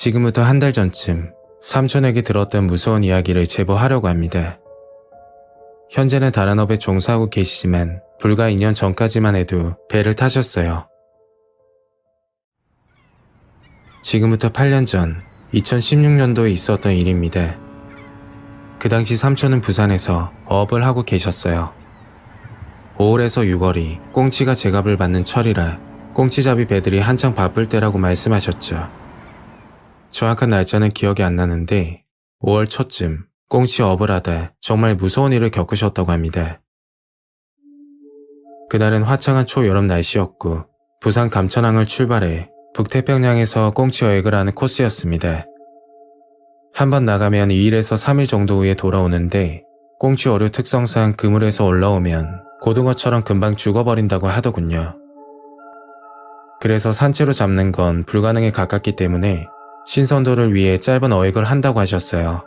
지금부터 한 달 전쯤 삼촌에게 들었던 무서운 이야기를 제보하려고 합니다. 현재는 다른 업에 종사하고 계시지만 불과 2년 전까지만 해도 배를 타셨어요. 지금부터 8년 전 2016년도에 있었던 일입니다. 그 당시 삼촌은 부산에서 어업을 하고 계셨어요. 5월에서 6월이 꽁치가 제값을 받는 철이라 꽁치잡이 배들이 한창 바쁠 때라고 말씀하셨죠. 정확한 날짜는 기억이 안 나는데 5월 초쯤 꽁치 어업을 하다 정말 무서운 일을 겪으셨다고 합니다. 그날은 화창한 초여름 날씨였고 부산 감천항을 출발해 북태평양에서 꽁치 어획을 하는 코스였습니다. 한번 나가면 2일에서 3일 정도 후에 돌아오는데 꽁치 어류 특성상 그물에서 올라오면 고등어처럼 금방 죽어버린다고 하더군요. 그래서 산채로 잡는 건 불가능에 가깝기 때문에 신선도를 위해 짧은 어획을 한다고 하셨어요.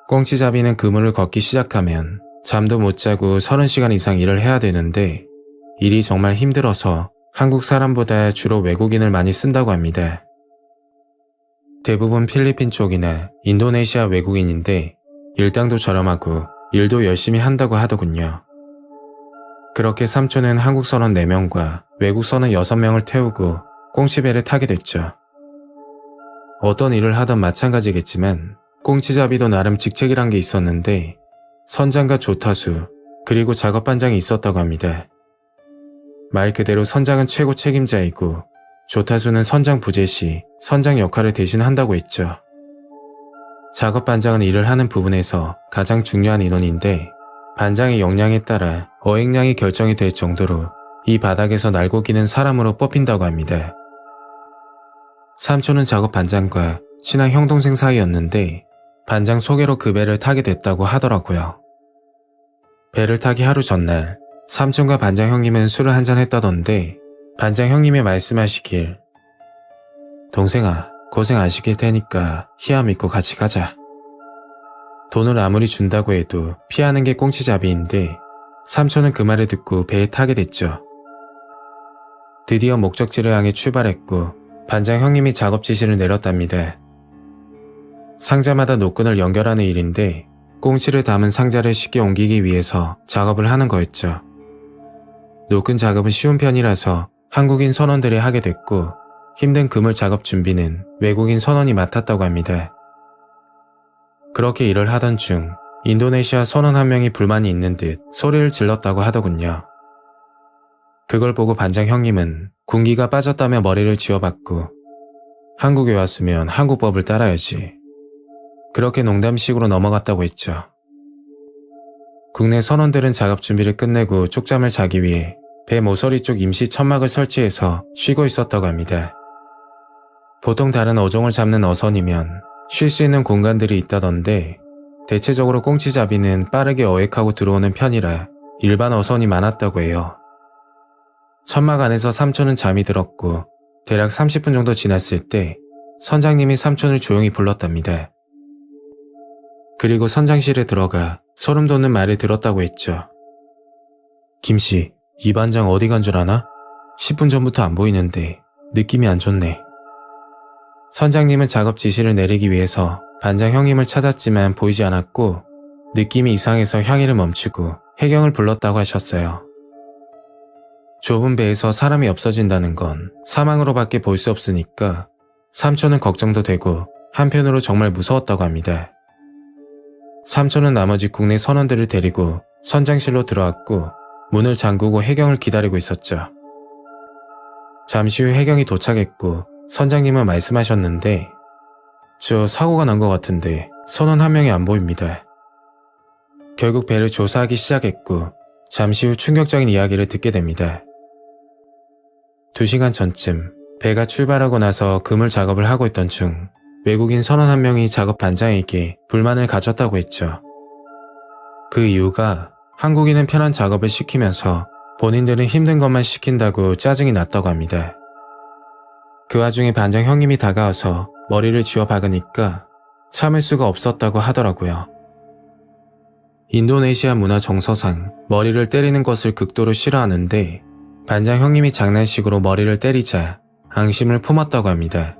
꽁치잡이는 그물을 걷기 시작하면 잠도 못 자고 30시간 이상 일을 해야 되는데 일이 정말 힘들어서 한국 사람보다 주로 외국인을 많이 쓴다고 합니다. 대부분 필리핀 쪽이나 인도네시아 외국인인데 일당도 저렴하고 일도 열심히 한다고 하더군요. 그렇게 삼촌은 한국 선원 4명과 외국 선원 6명을 태우고 꽁치배를 타게 됐죠. 어떤 일을 하던 마찬가지겠지만 꽁치잡이도 나름 직책이란 게 있었는데 선장과 조타수 그리고 작업반장이 있었다고 합니다. 말 그대로 선장은 최고 책임자이고 조타수는 선장 부재 시 선장 역할을 대신 한다고 했죠. 작업반장은 일을 하는 부분에서 가장 중요한 인원인데 반장의 역량에 따라 어획량이 결정이 될 정도로 이 바닥에서 날고 기는 사람으로 뽑힌다고 합니다. 삼촌은 작업반장과 친한 형동생 사이였는데 반장 소개로 그 배를 타게 됐다고 하더라고요. 배를 타기 하루 전날 삼촌과 반장 형님은 술을 한잔 했다던데 반장 형님이 말씀하시길 동생아 고생 안 시킬 테니까 희야 믿고 같이 가자. 돈을 아무리 준다고 해도 피하는 게 꽁치잡이인데 삼촌은 그 말을 듣고 배에 타게 됐죠. 드디어 목적지를 향해 출발했고 반장 형님이 작업 지시를 내렸답니다. 상자마다 노끈을 연결하는 일인데 꽁치를 담은 상자를 쉽게 옮기기 위해서 작업을 하는 거였죠. 노끈 작업은 쉬운 편이라서 한국인 선원들이 하게 됐고 힘든 그물 작업 준비는 외국인 선원이 맡았다고 합니다. 그렇게 일을 하던 중 인도네시아 선원 한 명이 불만이 있는 듯 소리를 질렀다고 하더군요. 그걸 보고 반장 형님은 군기가 빠졌다며 머리를 쥐어박고 한국에 왔으면 한국법을 따라야지. 그렇게 농담식으로 넘어갔다고 했죠. 국내 선원들은 작업 준비를 끝내고 쪽잠을 자기 위해 배 모서리 쪽 임시 천막을 설치해서 쉬고 있었다고 합니다. 보통 다른 어종을 잡는 어선이면 쉴 수 있는 공간들이 있다던데 대체적으로 꽁치잡이는 빠르게 어획하고 들어오는 편이라 일반 어선이 많았다고 해요. 천막 안에서 삼촌은 잠이 들었고 대략 30분 정도 지났을 때 선장님이 삼촌을 조용히 불렀답니다. 그리고 선장실에 들어가 소름 돋는 말을 들었다고 했죠. 김씨, 이 반장 어디 간 줄 아나? 10분 전부터 안 보이는데 느낌이 안 좋네. 선장님은 작업 지시를 내리기 위해서 반장 형님을 찾았지만 보이지 않았고 느낌이 이상해서 향일을 멈추고 해경을 불렀다고 하셨어요. 좁은 배에서 사람이 없어진다는 건 사망으로밖에 볼 수 없으니까 삼촌은 걱정도 되고 한편으로 정말 무서웠다고 합니다. 삼촌은 나머지 국내 선원들을 데리고 선장실로 들어왔고 문을 잠그고 해경을 기다리고 있었죠. 잠시 후 해경이 도착했고 선장님은 말씀하셨는데 저 사고가 난 것 같은데 선원 한 명이 안 보입니다. 결국 배를 조사하기 시작했고 잠시 후 충격적인 이야기를 듣게 됩니다. 2시간 전쯤 배가 출발하고 나서 그물 작업을 하고 있던 중 외국인 선원 한 명이 작업 반장에게 불만을 가졌다고 했죠. 그 이유가 한국인은 편한 작업을 시키면서 본인들은 힘든 것만 시킨다고 짜증이 났다고 합니다. 그 와중에 반장 형님이 다가와서 머리를 쥐어 박으니까 참을 수가 없었다고 하더라고요. 인도네시아 문화 정서상 머리를 때리는 것을 극도로 싫어하는데 반장 형님이 장난식으로 머리를 때리자 앙심을 품었다고 합니다.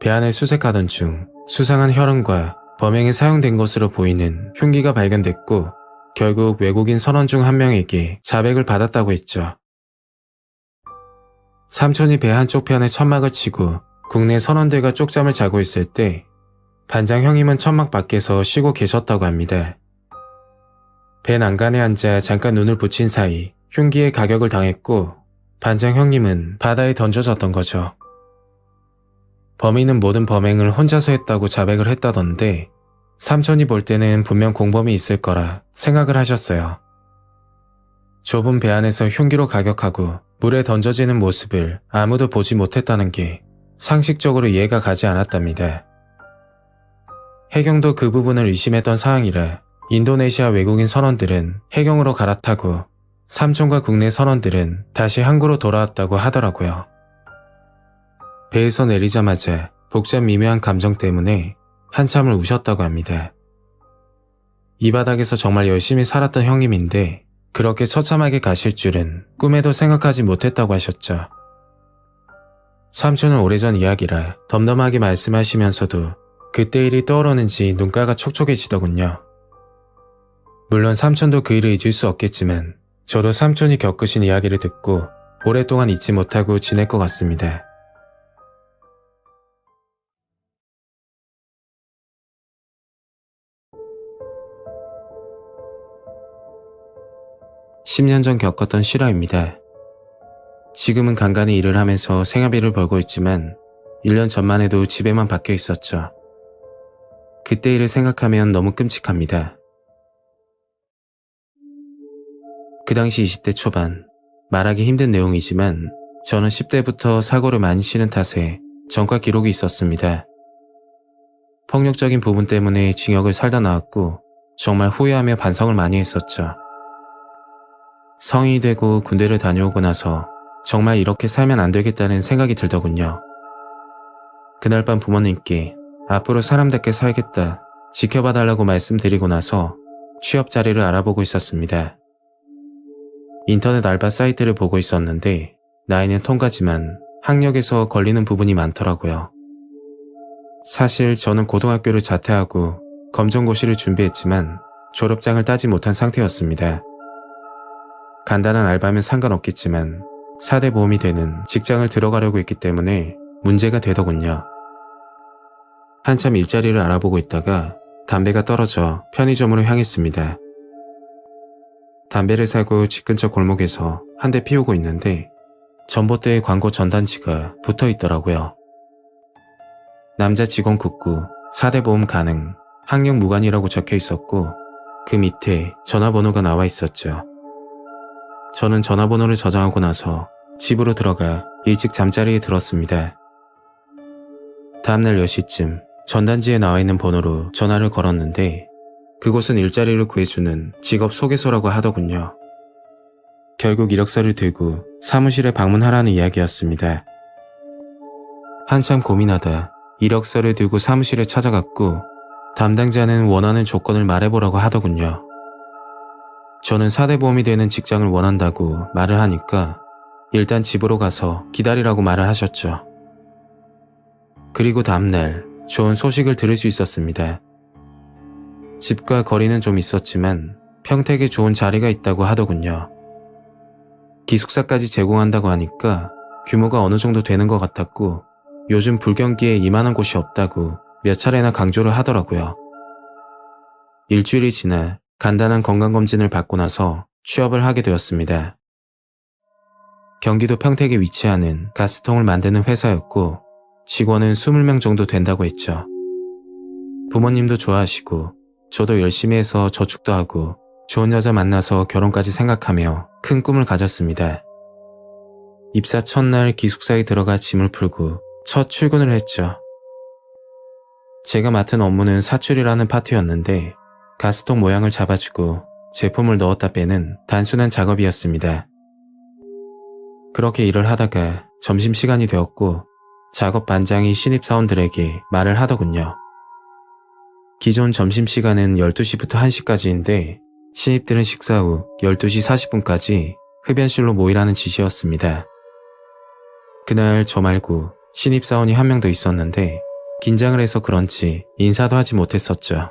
배 안을 수색하던 중 수상한 혈흔과 범행에 사용된 것으로 보이는 흉기가 발견됐고 결국 외국인 선원 중 한 명에게 자백을 받았다고 했죠. 삼촌이 배 한쪽 편에 천막을 치고 국내 선원들과 쪽잠을 자고 있을 때 반장 형님은 천막 밖에서 쉬고 계셨다고 합니다. 배 난간에 앉아 잠깐 눈을 붙인 사이 흉기에 가격을 당했고 반장 형님은 바다에 던져졌던 거죠. 범인은 모든 범행을 혼자서 했다고 자백을 했다던데 삼촌이 볼 때는 분명 공범이 있을 거라 생각을 하셨어요. 좁은 배 안에서 흉기로 가격하고 물에 던져지는 모습을 아무도 보지 못했다는 게 상식적으로 이해가 가지 않았답니다. 해경도 그 부분을 의심했던 상황이라 인도네시아 외국인 선원들은 해경으로 갈아타고 삼촌과 국내 선원들은 다시 항구로 돌아왔다고 하더라고요. 배에서 내리자마자 복잡 미묘한 감정 때문에 한참을 우셨다고 합니다. 이 바닥에서 정말 열심히 살았던 형님인데 그렇게 처참하게 가실 줄은 꿈에도 생각하지 못했다고 하셨죠. 삼촌은 오래전 이야기라 덤덤하게 말씀하시면서도 그때 일이 떠오르는지 눈가가 촉촉해지더군요. 물론 삼촌도 그 일을 잊을 수 없겠지만 저도 삼촌이 겪으신 이야기를 듣고 오랫동안 잊지 못하고 지낼 것 같습니다. (10년) 전 겪었던 실화입니다. 지금은 간간히 일을 하면서 생활비를 벌고 있지만 1년 전만 해도 집에만 박혀 있었죠. 그때 일을 생각하면 너무 끔찍합니다. 그 당시 20대 초반, 말하기 힘든 내용이지만 저는 10대부터 사고를 많이 치는 탓에 전과 기록이 있었습니다. 폭력적인 부분 때문에 징역을 살다 나왔고 정말 후회하며 반성을 많이 했었죠. 성인이 되고 군대를 다녀오고 나서 정말 이렇게 살면 안 되겠다는 생각이 들더군요. 그날 밤 부모님께 앞으로 사람답게 살겠다, 지켜봐달라고 말씀드리고 나서 취업 자리를 알아보고 있었습니다. 인터넷 알바 사이트를 보고 있었는데 나이는 통과지만 학력에서 걸리는 부분이 많더라고요. 사실 저는 고등학교를 자퇴하고 검정고시를 준비했지만 졸업장을 따지 못한 상태였습니다. 간단한 알바면 상관없겠지만 4대 보험이 되는 직장을 들어가려고 했기 때문에 문제가 되더군요. 한참 일자리를 알아보고 있다가 담배가 떨어져 편의점으로 향했습니다. 담배를 사고 집 근처 골목에서 한 대 피우고 있는데 전봇대에 광고 전단지가 붙어 있더라고요. 남자 직원 급구, 4대 보험 가능, 학력 무관이라고 적혀 있었고 그 밑에 전화번호가 나와 있었죠. 저는 전화번호를 저장하고 나서 집으로 들어가 일찍 잠자리에 들었습니다. 다음날 10시쯤 전단지에 나와 있는 번호로 전화를 걸었는데 그곳은 일자리를 구해주는 직업 소개소라고 하더군요. 결국 이력서를 들고 사무실에 방문하라는 이야기였습니다. 한참 고민하다 이력서를 들고 사무실에 찾아갔고 담당자는 원하는 조건을 말해보라고 하더군요. 저는 4대 보험이 되는 직장을 원한다고 말을 하니까 일단 집으로 가서 기다리라고 말을 하셨죠. 그리고 다음날 좋은 소식을 들을 수 있었습니다. 집과 거리는 좀 있었지만 평택에 좋은 자리가 있다고 하더군요. 기숙사까지 제공한다고 하니까 규모가 어느 정도 되는 것 같았고 요즘 불경기에 이만한 곳이 없다고 몇 차례나 강조를 하더라고요. 일주일이 지나 간단한 건강검진을 받고 나서 취업을 하게 되었습니다. 경기도 평택에 위치하는 가스통을 만드는 회사였고 직원은 20명 정도 된다고 했죠. 부모님도 좋아하시고 저도 열심히 해서 저축도 하고 좋은 여자 만나서 결혼까지 생각하며 큰 꿈을 가졌습니다. 입사 첫날 기숙사에 들어가 짐을 풀고 첫 출근을 했죠. 제가 맡은 업무는 사출이라는 파트였는데 가스통 모양을 잡아주고 제품을 넣었다 빼는 단순한 작업이었습니다. 그렇게 일을 하다가 점심시간이 되었고 작업 반장이 신입사원들에게 말을 하더군요. 기존 점심시간은 12시부터 1시까지인데 신입들은 식사 후 12시 40분까지 흡연실로 모이라는 지시였습니다. 그날 저 말고 신입사원이 한 명 더 있었는데 긴장을 해서 그런지 인사도 하지 못했었죠.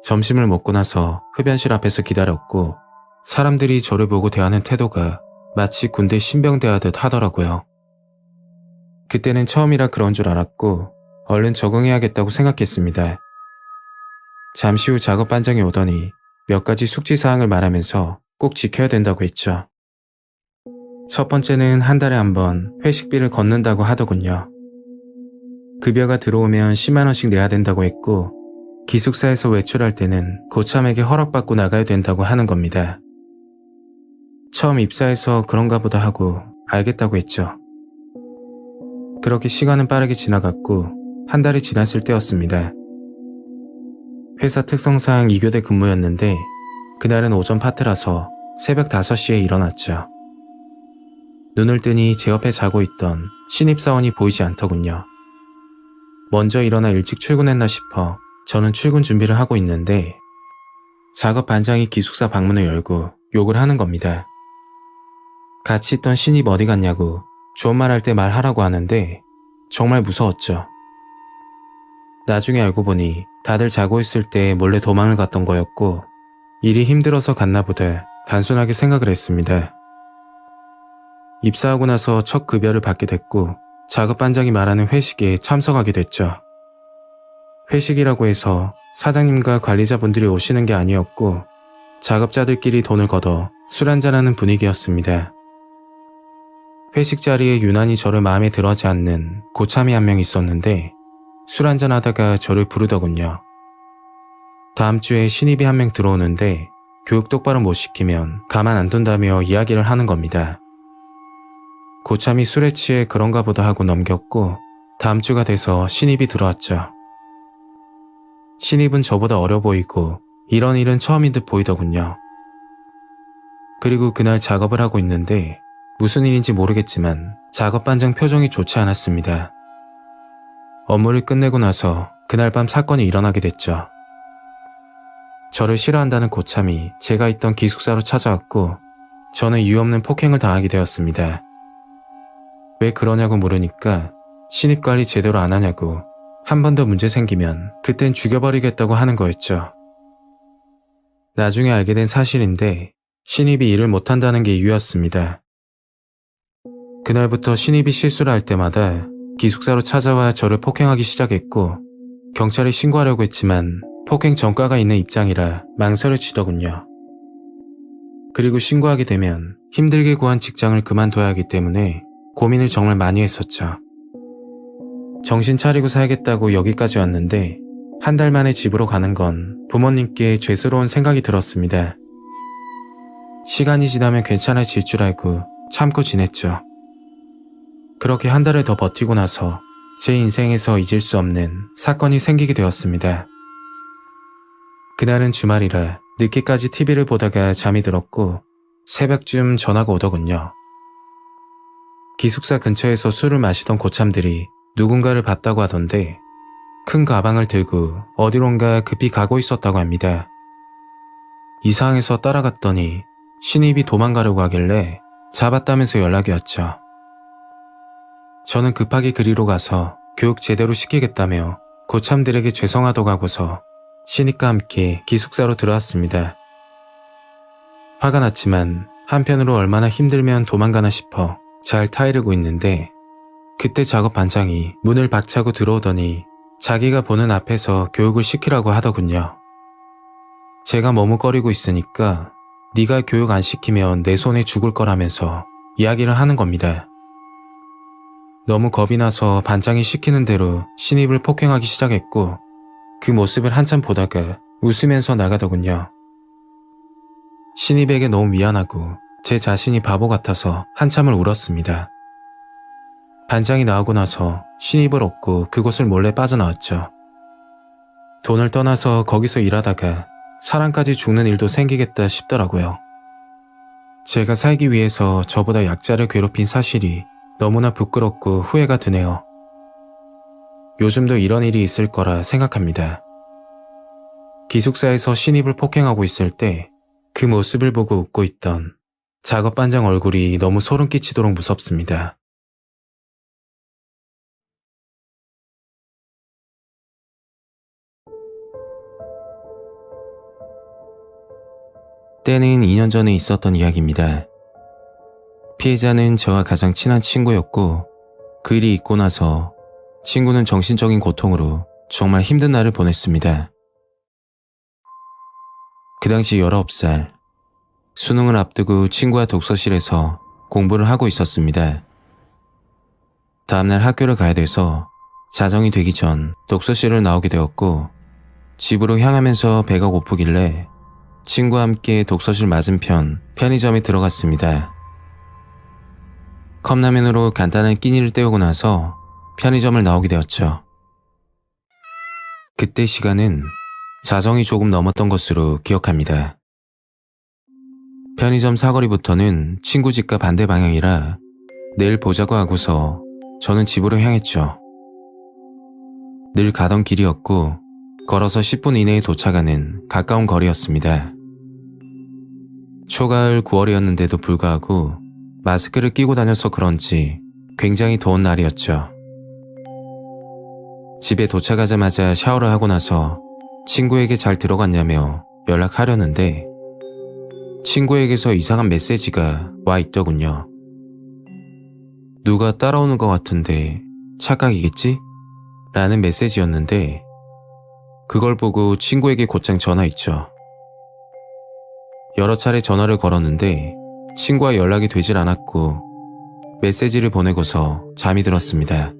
점심을 먹고 나서 흡연실 앞에서 기다렸고 사람들이 저를 보고 대하는 태도가 마치 군대 신병대하듯 하더라고요. 그때는 처음이라 그런 줄 알았고 얼른 적응해야겠다고 생각했습니다. 잠시 후 작업 반장이 오더니 몇 가지 숙지사항을 말하면서 꼭 지켜야 된다고 했죠. 첫 번째는 한 달에 한 번 회식비를 걷는다고 하더군요. 급여가 들어오면 10만 원씩 내야 된다고 했고 기숙사에서 외출할 때는 고참에게 허락받고 나가야 된다고 하는 겁니다. 처음 입사해서 그런가 보다 하고 알겠다고 했죠. 그렇게 시간은 빠르게 지나갔고 한 달이 지났을 때였습니다. 회사 특성상 2교대 근무였는데 그날은 오전 파트라서 새벽 5시에 일어났죠. 눈을 뜨니 제 옆에 자고 있던 신입사원이 보이지 않더군요. 먼저 일어나 일찍 출근했나 싶어 저는 출근 준비를 하고 있는데 작업 반장이 기숙사 방문을 열고 욕을 하는 겁니다. 같이 있던 신입 어디 갔냐고 좋은 말 할 때 말하라고 하는데 정말 무서웠죠. 나중에 알고 보니 다들 자고 있을 때 몰래 도망을 갔던 거였고 일이 힘들어서 갔나 보다 단순하게 생각을 했습니다. 입사하고 나서 첫 급여를 받게 됐고 작업 반장이 말하는 회식에 참석하게 됐죠. 회식이라고 해서 사장님과 관리자분들이 오시는 게 아니었고 작업자들끼리 돈을 걷어 술 한잔하는 분위기였습니다. 회식 자리에 유난히 저를 마음에 들어하지 않는 고참이 한 명 있었는데 술 한잔하다가 저를 부르더군요. 다음 주에 신입이 한 명 들어오는데 교육 똑바로 못 시키면 가만 안 둔다며 이야기를 하는 겁니다. 고참이 술에 취해 그런가 보다 하고 넘겼고 다음 주가 돼서 신입이 들어왔죠. 신입은 저보다 어려 보이고 이런 일은 처음인 듯 보이더군요. 그리고 그날 작업을 하고 있는데 무슨 일인지 모르겠지만 작업 반장 표정이 좋지 않았습니다. 업무를 끝내고 나서 그날 밤 사건이 일어나게 됐죠. 저를 싫어한다는 고참이 제가 있던 기숙사로 찾아왔고 저는 이유 없는 폭행을 당하게 되었습니다. 왜 그러냐고 물으니까 신입 관리 제대로 안 하냐고 한 번 더 문제 생기면 그땐 죽여버리겠다고 하는 거였죠. 나중에 알게 된 사실인데 신입이 일을 못한다는 게 이유였습니다. 그날부터 신입이 실수를 할 때마다 기숙사로 찾아와 저를 폭행하기 시작했고 경찰에 신고하려고 했지만 폭행 전과가 있는 입장이라 망설여 치더군요. 그리고 신고하게 되면 힘들게 구한 직장을 그만둬야 하기 때문에 고민을 정말 많이 했었죠. 정신 차리고 살겠다고 여기까지 왔는데 한 달 만에 집으로 가는 건 부모님께 죄스러운 생각이 들었습니다. 시간이 지나면 괜찮아질 줄 알고 참고 지냈죠. 그렇게 한 달을 더 버티고 나서 제 인생에서 잊을 수 없는 사건이 생기게 되었습니다. 그날은 주말이라 늦게까지 TV를 보다가 잠이 들었고 새벽쯤 전화가 오더군요. 기숙사 근처에서 술을 마시던 고참들이 누군가를 봤다고 하던데 큰 가방을 들고 어디론가 급히 가고 있었다고 합니다. 이 상황에서 따라갔더니 신입이 도망가려고 하길래 잡았다면서 연락이 왔죠. 저는 급하게 그리로 가서 교육 제대로 시키겠다며 고참들에게 죄송하다고 하고서 신입과 함께 기숙사로 들어왔습니다. 화가 났지만 한편으로 얼마나 힘들면 도망가나 싶어 잘 타이르고 있는데 그때 작업 반장이 문을 박차고 들어오더니 자기가 보는 앞에서 교육을 시키라고 하더군요. 제가 머뭇거리고 있으니까 네가 교육 안 시키면 내 손에 죽을 거라면서 이야기를 하는 겁니다. 너무 겁이 나서 반장이 시키는 대로 신입을 폭행하기 시작했고 그 모습을 한참 보다가 웃으면서 나가더군요. 신입에게 너무 미안하고 제 자신이 바보 같아서 한참을 울었습니다. 반장이 나오고 나서 신입을 얻고 그곳을 몰래 빠져나왔죠. 돈을 떠나서 거기서 일하다가 사람까지 죽는 일도 생기겠다 싶더라고요. 제가 살기 위해서 저보다 약자를 괴롭힌 사실이 너무나 부끄럽고 후회가 드네요. 요즘도 이런 일이 있을 거라 생각합니다. 기숙사에서 신입을 폭행하고 있을 때 그 모습을 보고 웃고 있던 작업 반장 얼굴이 너무 소름 끼치도록 무섭습니다. 때는 2년 전에 있었던 이야기입니다. 피해자는 저와 가장 친한 친구였고 그 일이 있고 나서 친구는 정신적인 고통으로 정말 힘든 날을 보냈습니다. 그 당시 19살, 수능을 앞두고 친구와 독서실에서 공부를 하고 있었습니다. 다음날 학교를 가야 돼서 자정이 되기 전 독서실을 나오게 되었고 집으로 향하면서 배가 고프길래 친구와 함께 독서실 맞은편 편의점에 들어갔습니다. 컵라면으로 간단한 끼니를 때우고 나서 편의점을 나오게 되었죠. 그때 시간은 자정이 조금 넘었던 것으로 기억합니다. 편의점 사거리부터는 친구 집과 반대 방향이라 내일 보자고 하고서 저는 집으로 향했죠. 늘 가던 길이었고 걸어서 10분 이내에 도착하는 가까운 거리였습니다. 초가을 9월이었는데도 불구하고 마스크를 끼고 다녀서 그런지 굉장히 더운 날이었죠. 집에 도착하자마자 샤워를 하고 나서 친구에게 잘 들어갔냐며 연락하려는데 친구에게서 이상한 메시지가 와 있더군요. 누가 따라오는 것 같은데 착각이겠지? 라는 메시지였는데 그걸 보고 친구에게 곧장 전화했죠. 여러 차례 전화를 걸었는데 친구와 연락이 되질 않았고 메시지를 보내고서 잠이 들었습니다.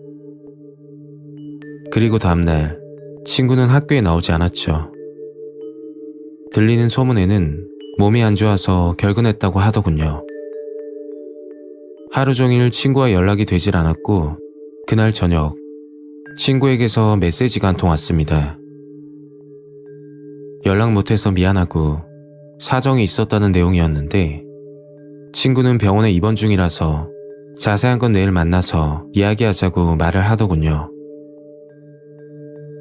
그리고 다음날 친구는 학교에 나오지 않았죠. 들리는 소문에는 몸이 안 좋아서 결근했다고 하더군요. 하루 종일 친구와 연락이 되질 않았고 그날 저녁 친구에게서 메시지가 한 통 왔습니다. 연락 못해서 미안하고 사정이 있었다는 내용이었는데 친구는 병원에 입원 중이라서 자세한 건 내일 만나서 이야기하자고 말을 하더군요.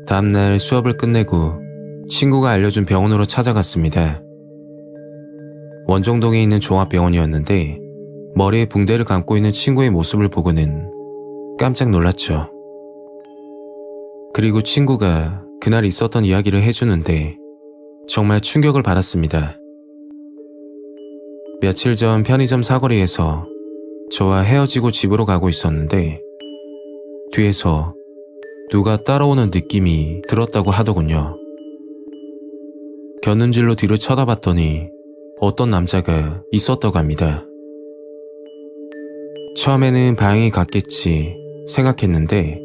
다음날 수업을 끝내고 친구가 알려준 병원으로 찾아갔습니다. 원정동에 있는 종합병원이었는데 머리에 붕대를 감고 있는 친구의 모습을 보고는 깜짝 놀랐죠. 그리고 친구가 그날 있었던 이야기를 해주는데 정말 충격을 받았습니다. 며칠 전 편의점 사거리에서 저와 헤어지고 집으로 가고 있었는데 뒤에서 누가 따라오는 느낌이 들었다고 하더군요. 곁눈질로 뒤를 쳐다봤더니 어떤 남자가 있었다고 합니다. 처음에는 방향이 같겠지 생각했는데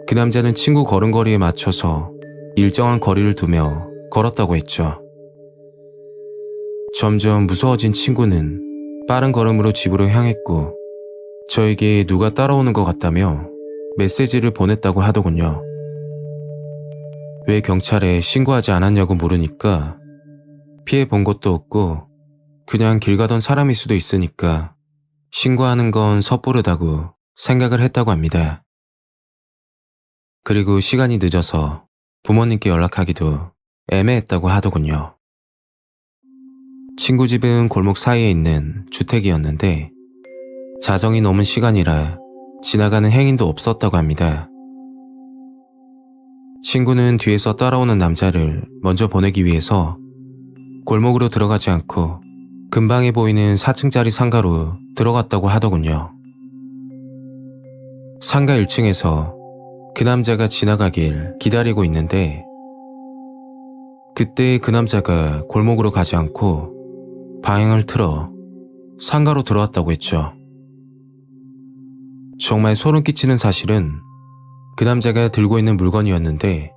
그 남자는 친구 걸음걸이에 맞춰서 일정한 거리를 두며 걸었다고 했죠. 점점 무서워진 친구는 빠른 걸음으로 집으로 향했고 저에게 누가 따라오는 것 같다며 메시지를 보냈다고 하더군요. 왜 경찰에 신고하지 않았냐고 물으니까 피해 본 것도 없고 그냥 길 가던 사람일 수도 있으니까 신고하는 건 섣부르다고 생각을 했다고 합니다. 그리고 시간이 늦어서 부모님께 연락하기도 애매했다고 하더군요. 친구 집은 골목 사이에 있는 주택이었는데 자정이 넘은 시간이라 지나가는 행인도 없었다고 합니다. 친구는 뒤에서 따라오는 남자를 먼저 보내기 위해서 골목으로 들어가지 않고 근방에 보이는 4층짜리 상가로 들어갔다고 하더군요. 상가 1층에서 그 남자가 지나가길 기다리고 있는데 그때 그 남자가 골목으로 가지 않고 방향을 틀어 상가로 들어왔다고 했죠. 정말 소름 끼치는 사실은 그 남자가 들고 있는 물건이었는데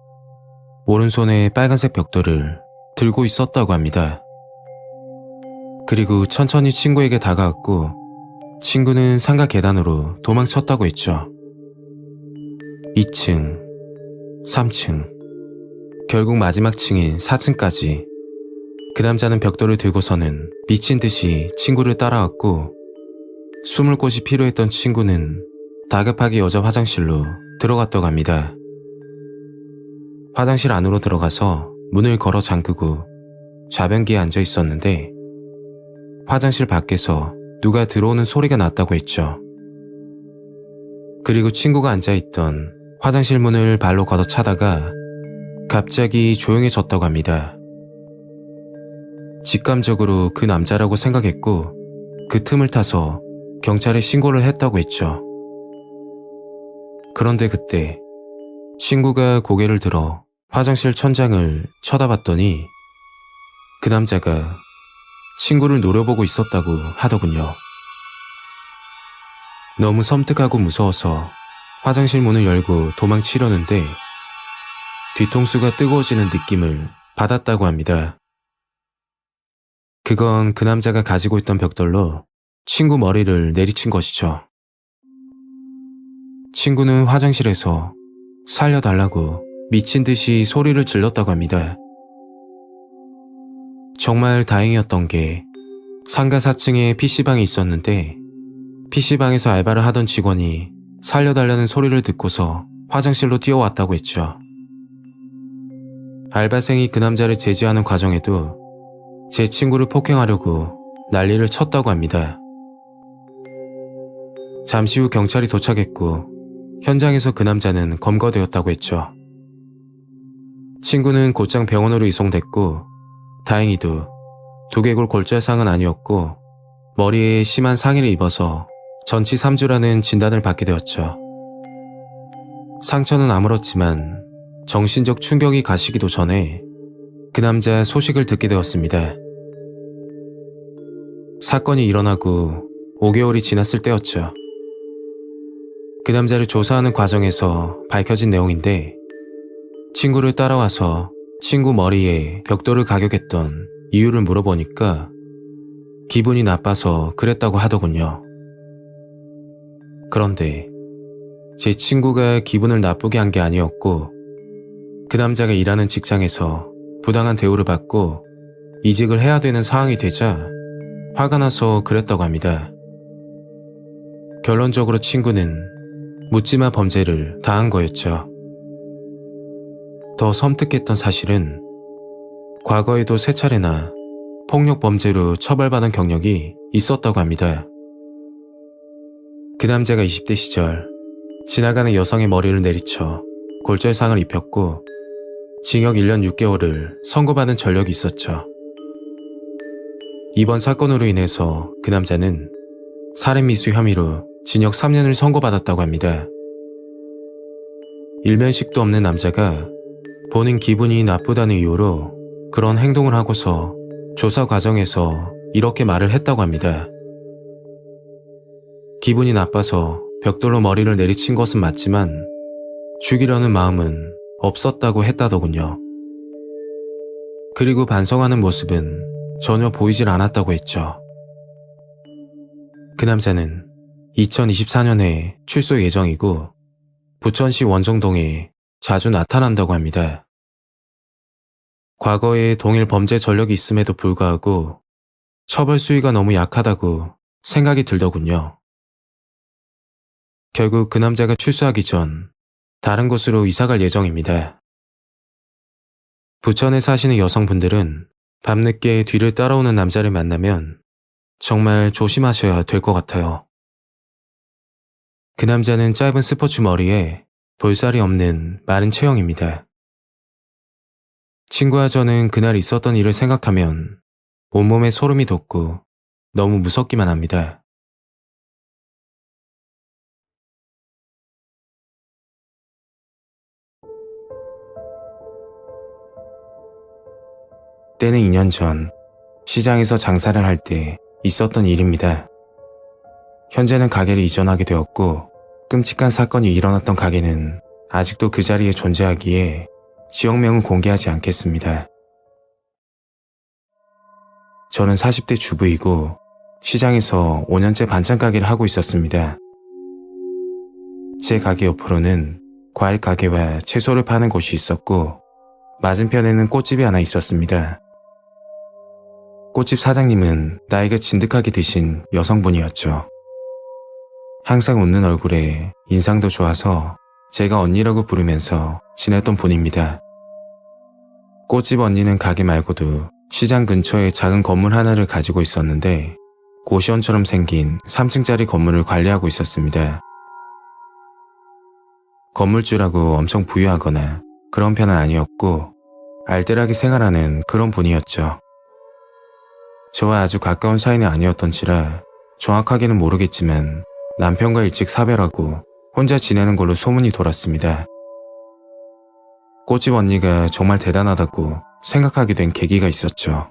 오른손에 빨간색 벽돌을 들고 있었다고 합니다. 그리고 천천히 친구에게 다가왔고 친구는 상가 계단으로 도망쳤다고 했죠. 2층, 3층, 결국 마지막 층인 4층까지 그 남자는 벽돌을 들고서는 미친 듯이 친구를 따라왔고 숨을 곳이 필요했던 친구는 다급하게 여자 화장실로 들어갔다고 합니다. 화장실 안으로 들어가서 문을 걸어 잠그고 좌변기에 앉아 있었는데 화장실 밖에서 누가 들어오는 소리가 났다고 했죠. 그리고 친구가 앉아있던 화장실 문을 발로 걷어차다가 갑자기 조용해졌다고 합니다. 직감적으로 그 남자라고 생각했고 그 틈을 타서 경찰에 신고를 했다고 했죠. 그런데 그때 친구가 고개를 들어 화장실 천장을 쳐다봤더니 그 남자가 친구를 노려보고 있었다고 하더군요. 너무 섬뜩하고 무서워서 화장실 문을 열고 도망치려는데 뒤통수가 뜨거워지는 느낌을 받았다고 합니다. 그건 그 남자가 가지고 있던 벽돌로 친구 머리를 내리친 것이죠. 친구는 화장실에서 살려달라고 미친 듯이 소리를 질렀다고 합니다. 정말 다행이었던 게 상가 4층에 PC방이 있었는데 PC방에서 알바를 하던 직원이 살려달라는 소리를 듣고서 화장실로 뛰어왔다고 했죠. 알바생이 그 남자를 제지하는 과정에도 제 친구를 폭행하려고 난리를 쳤다고 합니다. 잠시 후 경찰이 도착했고 현장에서 그 남자는 검거되었다고 했죠. 친구는 곧장 병원으로 이송됐고 다행히도 두개골 골절상은 아니었고 머리에 심한 상해를 입어서 전치 3주라는 진단을 받게 되었죠. 상처는 아물었지만 정신적 충격이 가시기도 전에 그 남자 소식을 듣게 되었습니다. 사건이 일어나고 5개월이 지났을 때였죠. 그 남자를 조사하는 과정에서 밝혀진 내용인데 친구를 따라와서 친구 머리에 벽돌을 가격했던 이유를 물어보니까 기분이 나빠서 그랬다고 하더군요. 그런데 제 친구가 기분을 나쁘게 한 게 아니었고 그 남자가 일하는 직장에서 부당한 대우를 받고 이직을 해야 되는 상황이 되자 화가 나서 그랬다고 합니다. 결론적으로 친구는 묻지마 범죄를 당한 거였죠. 더 섬뜩했던 사실은 과거에도 3차례나 폭력 범죄로 처벌받은 경력이 있었다고 합니다. 그 남자가 20대 시절 지나가는 여성의 머리를 내리쳐 골절상을 입혔고 징역 1년 6개월을 선고받은 전력이 있었죠. 이번 사건으로 인해서 그 남자는 살인미수 혐의로 징역 3년을 선고받았다고 합니다. 일면식도 없는 남자가 본인 기분이 나쁘다는 이유로 그런 행동을 하고서 조사 과정에서 이렇게 말을 했다고 합니다. 기분이 나빠서 벽돌로 머리를 내리친 것은 맞지만 죽이려는 마음은 없었다고 했다더군요. 그리고 반성하는 모습은 전혀 보이질 않았다고 했죠. 그 남자는 2024년에 출소 예정이고 부천시 원정동에 자주 나타난다고 합니다. 과거에 동일 범죄 전력이 있음에도 불구하고 처벌 수위가 너무 약하다고 생각이 들더군요. 결국 그 남자가 출소하기 전 다른 곳으로 이사갈 예정입니다. 부천에 사시는 여성분들은 밤늦게 뒤를 따라오는 남자를 만나면 정말 조심하셔야 될 것 같아요. 그 남자는 짧은 스포츠 머리에 볼살이 없는 마른 체형입니다. 친구와 저는 그날 있었던 일을 생각하면 온몸에 소름이 돋고 너무 무섭기만 합니다. 때는 2년 전 시장에서 장사를 할 때 있었던 일입니다. 현재는 가게를 이전하게 되었고 끔찍한 사건이 일어났던 가게는 아직도 그 자리에 존재하기에 지역명은 공개하지 않겠습니다. 저는 40대 주부이고 시장에서 5년째 반찬 가게를 하고 있었습니다. 제 가게 옆으로는 과일 가게와 채소를 파는 곳이 있었고 맞은편에는 꽃집이 하나 있었습니다. 꽃집 사장님은 나이가 진득하게 드신 여성분이었죠. 항상 웃는 얼굴에 인상도 좋아서 제가 언니라고 부르면서 지냈던 분입니다. 꽃집 언니는 가게 말고도 시장 근처에 작은 건물 하나를 가지고 있었는데 고시원처럼 생긴 3층짜리 건물을 관리하고 있었습니다. 건물주라고 엄청 부유하거나 그런 편은 아니었고 알뜰하게 생활하는 그런 분이었죠. 저와 아주 가까운 사이는 아니었던지라 정확하게는 모르겠지만 남편과 일찍 사별하고 혼자 지내는 걸로 소문이 돌았습니다. 꽃집 언니가 정말 대단하다고 생각하게 된 계기가 있었죠.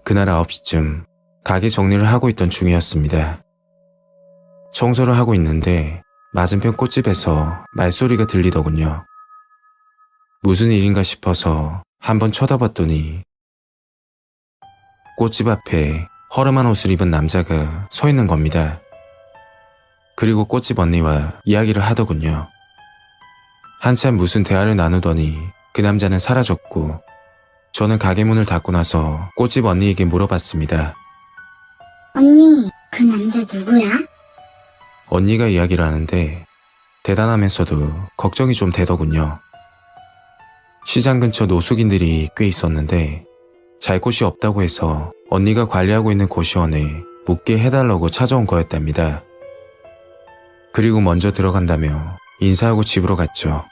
그날 9시쯤 가게 정리를 하고 있던 중이었습니다. 청소를 하고 있는데 맞은편 꽃집에서 말소리가 들리더군요. 무슨 일인가 싶어서 한번 쳐다봤더니 꽃집 앞에 허름한 옷을 입은 남자가 서 있는 겁니다. 그리고 꽃집 언니와 이야기를 하더군요. 한참 무슨 대화를 나누더니 그 남자는 사라졌고 저는 가게 문을 닫고 나서 꽃집 언니에게 물어봤습니다. 언니, 그 남자 누구야? 언니가 이야기를 하는데 대단하면서도 걱정이 좀 되더군요. 시장 근처 노숙인들이 꽤 있었는데 잘 곳이 없다고 해서 언니가 관리하고 있는 고시원에 묵게 해달라고 찾아온 거였답니다. 그리고 먼저 들어간다며 인사하고 집으로 갔죠.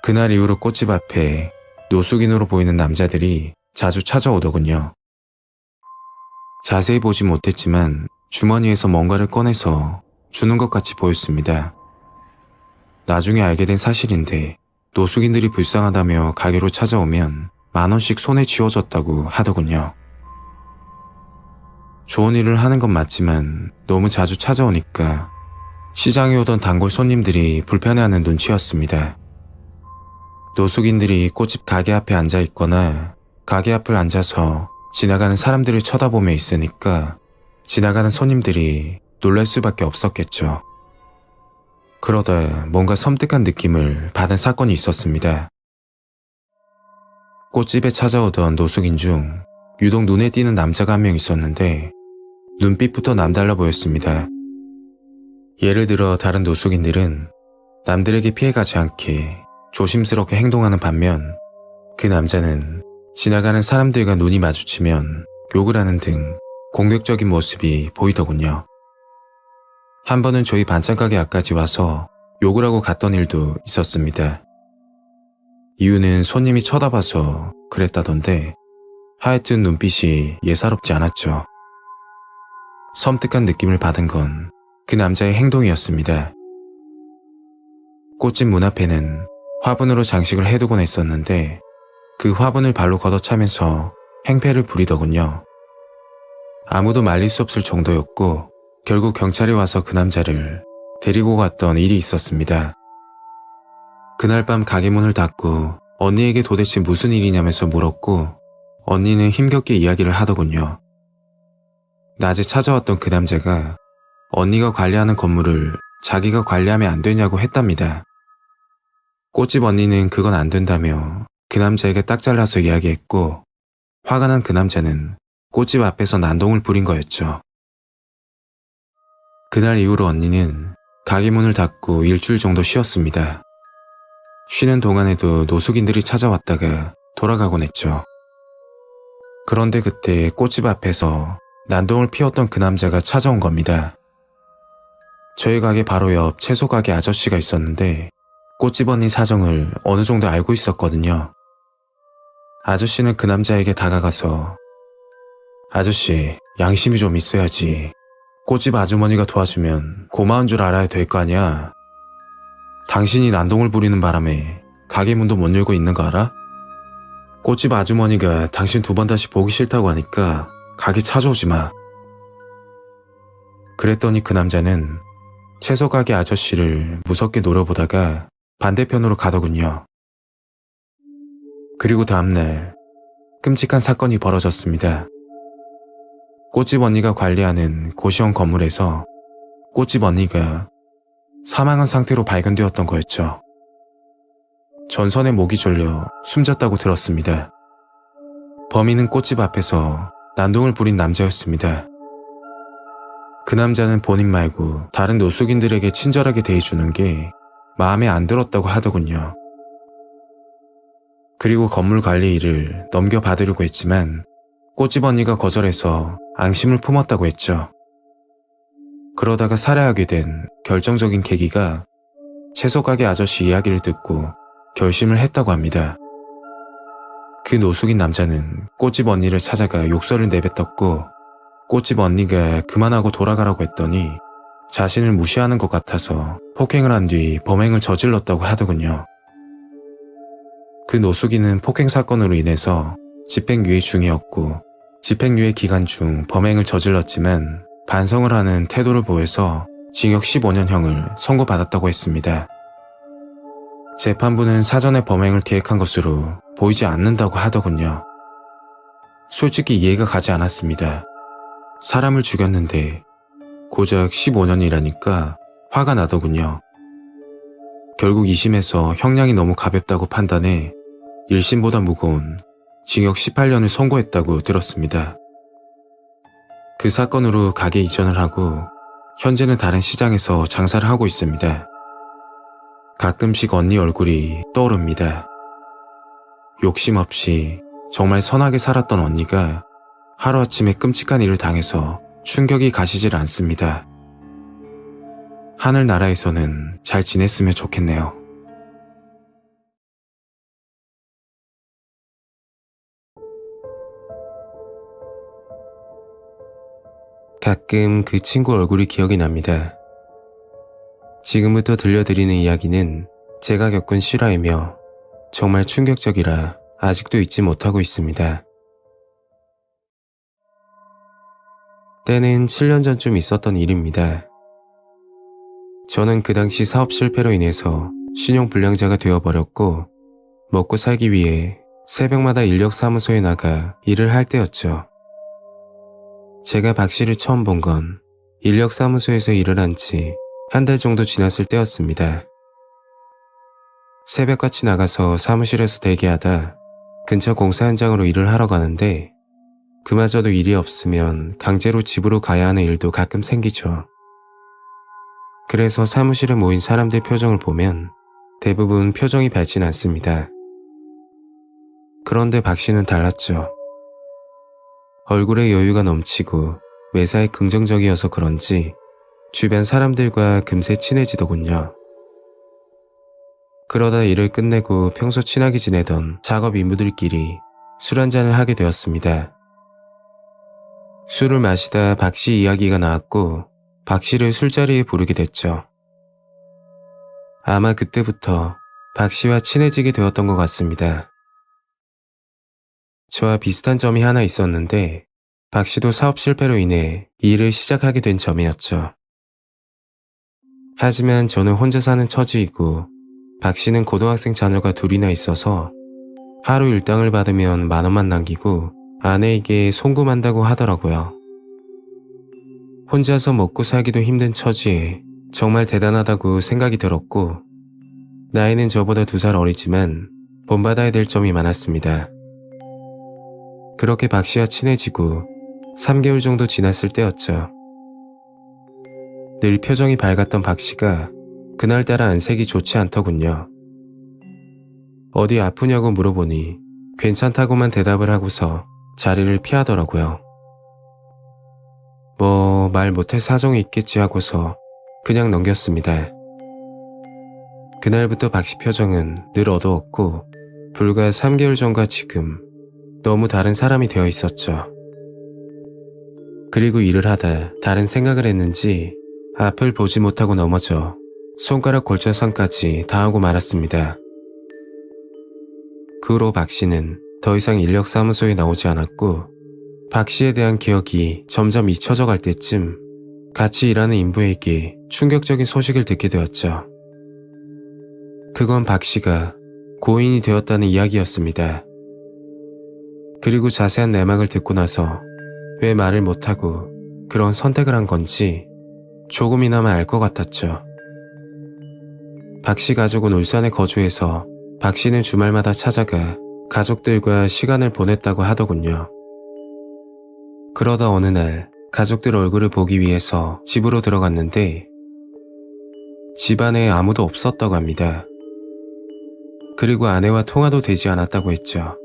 그날 이후로 꽃집 앞에 노숙인으로 보이는 남자들이 자주 찾아오더군요. 자세히 보지 못했지만 주머니에서 뭔가를 꺼내서 주는 것 같이 보였습니다. 나중에 알게 된 사실인데 노숙인들이 불쌍하다며 가게로 찾아오면 10,000원씩 손에 쥐어줬다고 하더군요. 좋은 일을 하는 건 맞지만 너무 자주 찾아오니까 시장에 오던 단골 손님들이 불편해하는 눈치였습니다. 노숙인들이 꽃집 가게 앞에 앉아 있거나 가게 앞을 앉아서 지나가는 사람들을 쳐다보며 있으니까 지나가는 손님들이 놀랄 수밖에 없었겠죠. 그러다 뭔가 섬뜩한 느낌을 받은 사건이 있었습니다. 꽃집에 찾아오던 노숙인 중 유독 눈에 띄는 남자가 한 명 있었는데 눈빛부터 남달라 보였습니다. 예를 들어 다른 노숙인들은 남들에게 피해가지 않게 조심스럽게 행동하는 반면 그 남자는 지나가는 사람들과 눈이 마주치면 욕을 하는 등 공격적인 모습이 보이더군요. 한 번은 저희 반찬가게 앞까지 와서 욕을 하고 갔던 일도 있었습니다. 이유는 손님이 쳐다봐서 그랬다던데 하여튼 눈빛이 예사롭지 않았죠. 섬뜩한 느낌을 받은 건 그 남자의 행동이었습니다. 꽃집 문 앞에는 화분으로 장식을 해두곤 했었는데 그 화분을 발로 걷어차면서 행패를 부리더군요. 아무도 말릴 수 없을 정도였고 결국 경찰이 와서 그 남자를 데리고 갔던 일이 있었습니다. 그날 밤 가게 문을 닫고 언니에게 도대체 무슨 일이냐면서 물었고 언니는 힘겹게 이야기를 하더군요. 낮에 찾아왔던 그 남자가 언니가 관리하는 건물을 자기가 관리하면 안 되냐고 했답니다. 꽃집 언니는 그건 안 된다며 그 남자에게 딱 잘라서 이야기했고 화가 난 그 남자는 꽃집 앞에서 난동을 부린 거였죠. 그날 이후로 언니는 가게 문을 닫고 일주일 정도 쉬었습니다. 쉬는 동안에도 노숙인들이 찾아왔다가 돌아가곤 했죠. 그런데 그때 꽃집 앞에서 난동을 피웠던 그 남자가 찾아온 겁니다. 저희 가게 바로 옆 채소 가게 아저씨가 있었는데 꽃집 언니 사정을 어느 정도 알고 있었거든요. 아저씨는 그 남자에게 다가가서 아저씨, 양심이 좀 있어야지. 꽃집 아주머니가 도와주면 고마운 줄 알아야 될 거 아니야. 당신이 난동을 부리는 바람에 가게 문도 못 열고 있는 거 알아? 꽃집 아주머니가 당신 2번 다시 보기 싫다고 하니까 가게 찾아오지 마. 그랬더니 그 남자는 채소 가게 아저씨를 무섭게 노려보다가 반대편으로 가더군요. 그리고 다음날 끔찍한 사건이 벌어졌습니다. 꽃집 언니가 관리하는 고시원 건물에서 꽃집 언니가 사망한 상태로 발견되었던 거였죠. 전선에 목이 졸려 숨졌다고 들었습니다. 범인은 꽃집 앞에서 난동을 부린 남자였습니다. 그 남자는 본인 말고 다른 노숙인들에게 친절하게 대해주는 게 마음에 안 들었다고 하더군요. 그리고 건물 관리 일을 넘겨받으려고 했지만 꽃집 언니가 거절해서 앙심을 품었다고 했죠. 그러다가 살해하게 된 결정적인 계기가 채소 가게 아저씨 이야기를 듣고 결심을 했다고 합니다. 그 노숙인 남자는 꽃집 언니를 찾아가 욕설을 내뱉었고 꽃집 언니가 그만하고 돌아가라고 했더니 자신을 무시하는 것 같아서 폭행을 한 뒤 범행을 저질렀다고 하더군요. 그 노숙인은 폭행 사건으로 인해서 집행유예 중이었고 집행유예 기간 중 범행을 저질렀지만 반성을 하는 태도를 보여서 징역 15년형을 선고받았다고 했습니다. 재판부는 사전에 범행을 계획한 것으로 보이지 않는다고 하더군요. 솔직히 이해가 가지 않았습니다. 사람을 죽였는데 고작 15년이라니까 화가 나더군요. 결국 2심에서 형량이 너무 가볍다고 판단해 1심보다 무거운 징역 18년을 선고했다고 들었습니다. 그 사건으로 가게 이전을 하고 현재는 다른 시장에서 장사를 하고 있습니다. 가끔씩 언니 얼굴이 떠오릅니다. 욕심 없이 정말 선하게 살았던 언니가 하루아침에 끔찍한 일을 당해서 충격이 가시질 않습니다. 하늘나라에서는 잘 지냈으면 좋겠네요. 가끔 그 친구 얼굴이 기억이 납니다. 지금부터 들려드리는 이야기는 제가 겪은 실화이며 정말 충격적이라 아직도 잊지 못하고 있습니다. 때는 7년 전쯤 있었던 일입니다. 저는 그 당시 사업 실패로 인해서 신용불량자가 되어버렸고 먹고 살기 위해 새벽마다 인력사무소에 나가 일을 할 때였죠. 제가 박 씨를 처음 본 건 인력사무소에서 일을 한 지 한 달 정도 지났을 때였습니다. 새벽같이 나가서 사무실에서 대기하다 근처 공사 현장으로 일을 하러 가는데 그마저도 일이 없으면 강제로 집으로 가야 하는 일도 가끔 생기죠. 그래서 사무실에 모인 사람들 표정을 보면 대부분 표정이 밝진 않습니다. 그런데 박 씨는 달랐죠. 얼굴에 여유가 넘치고 매사에 긍정적이어서 그런지 주변 사람들과 금세 친해지더군요. 그러다 일을 끝내고 평소 친하게 지내던 작업 인부들끼리 술 한잔을 하게 되었습니다. 술을 마시다 박 씨 이야기가 나왔고 박 씨를 술자리에 부르게 됐죠. 아마 그때부터 박 씨와 친해지게 되었던 것 같습니다. 저와 비슷한 점이 하나 있었는데 박 씨도 사업 실패로 인해 일을 시작하게 된 점이었죠. 하지만 저는 혼자 사는 처지이고 박 씨는 고등학생 자녀가 둘이나 있어서 하루 일당을 받으면 10,000원만 남기고 아내에게 송금한다고 하더라고요. 혼자서 먹고 살기도 힘든 처지에 정말 대단하다고 생각이 들었고 나이는 저보다 2살 어리지만 본받아야 될 점이 많았습니다. 그렇게 박 씨와 친해지고 3개월 정도 지났을 때였죠. 늘 표정이 밝았던 박 씨가 그날따라 안색이 좋지 않더군요. 어디 아프냐고 물어보니 괜찮다고만 대답을 하고서 자리를 피하더라고요. 말 못할 사정이 있겠지 하고서 그냥 넘겼습니다. 그날부터 박 씨 표정은 늘 어두웠고 불과 3개월 전과 지금 너무 다른 사람이 되어 있었죠. 그리고 일을 하다 다른 생각을 했는지 앞을 보지 못하고 넘어져 손가락 골절상까지 당하고 말았습니다. 그 후로 박 씨는 더 이상 인력사무소에 나오지 않았고 박 씨에 대한 기억이 점점 잊혀져 갈 때쯤 같이 일하는 인부에게 충격적인 소식을 듣게 되었죠. 그건 박 씨가 고인이 되었다는 이야기였습니다. 그리고 자세한 내막을 듣고 나서 왜 말을 못하고 그런 선택을 한 건지 조금이나마 알 것 같았죠. 박 씨 가족은 울산에 거주해서 박 씨는 주말마다 찾아가 가족들과 시간을 보냈다고 하더군요. 그러다 어느 날 가족들 얼굴을 보기 위해서 집으로 들어갔는데 집안에 아무도 없었다고 합니다. 그리고 아내와 통화도 되지 않았다고 했죠.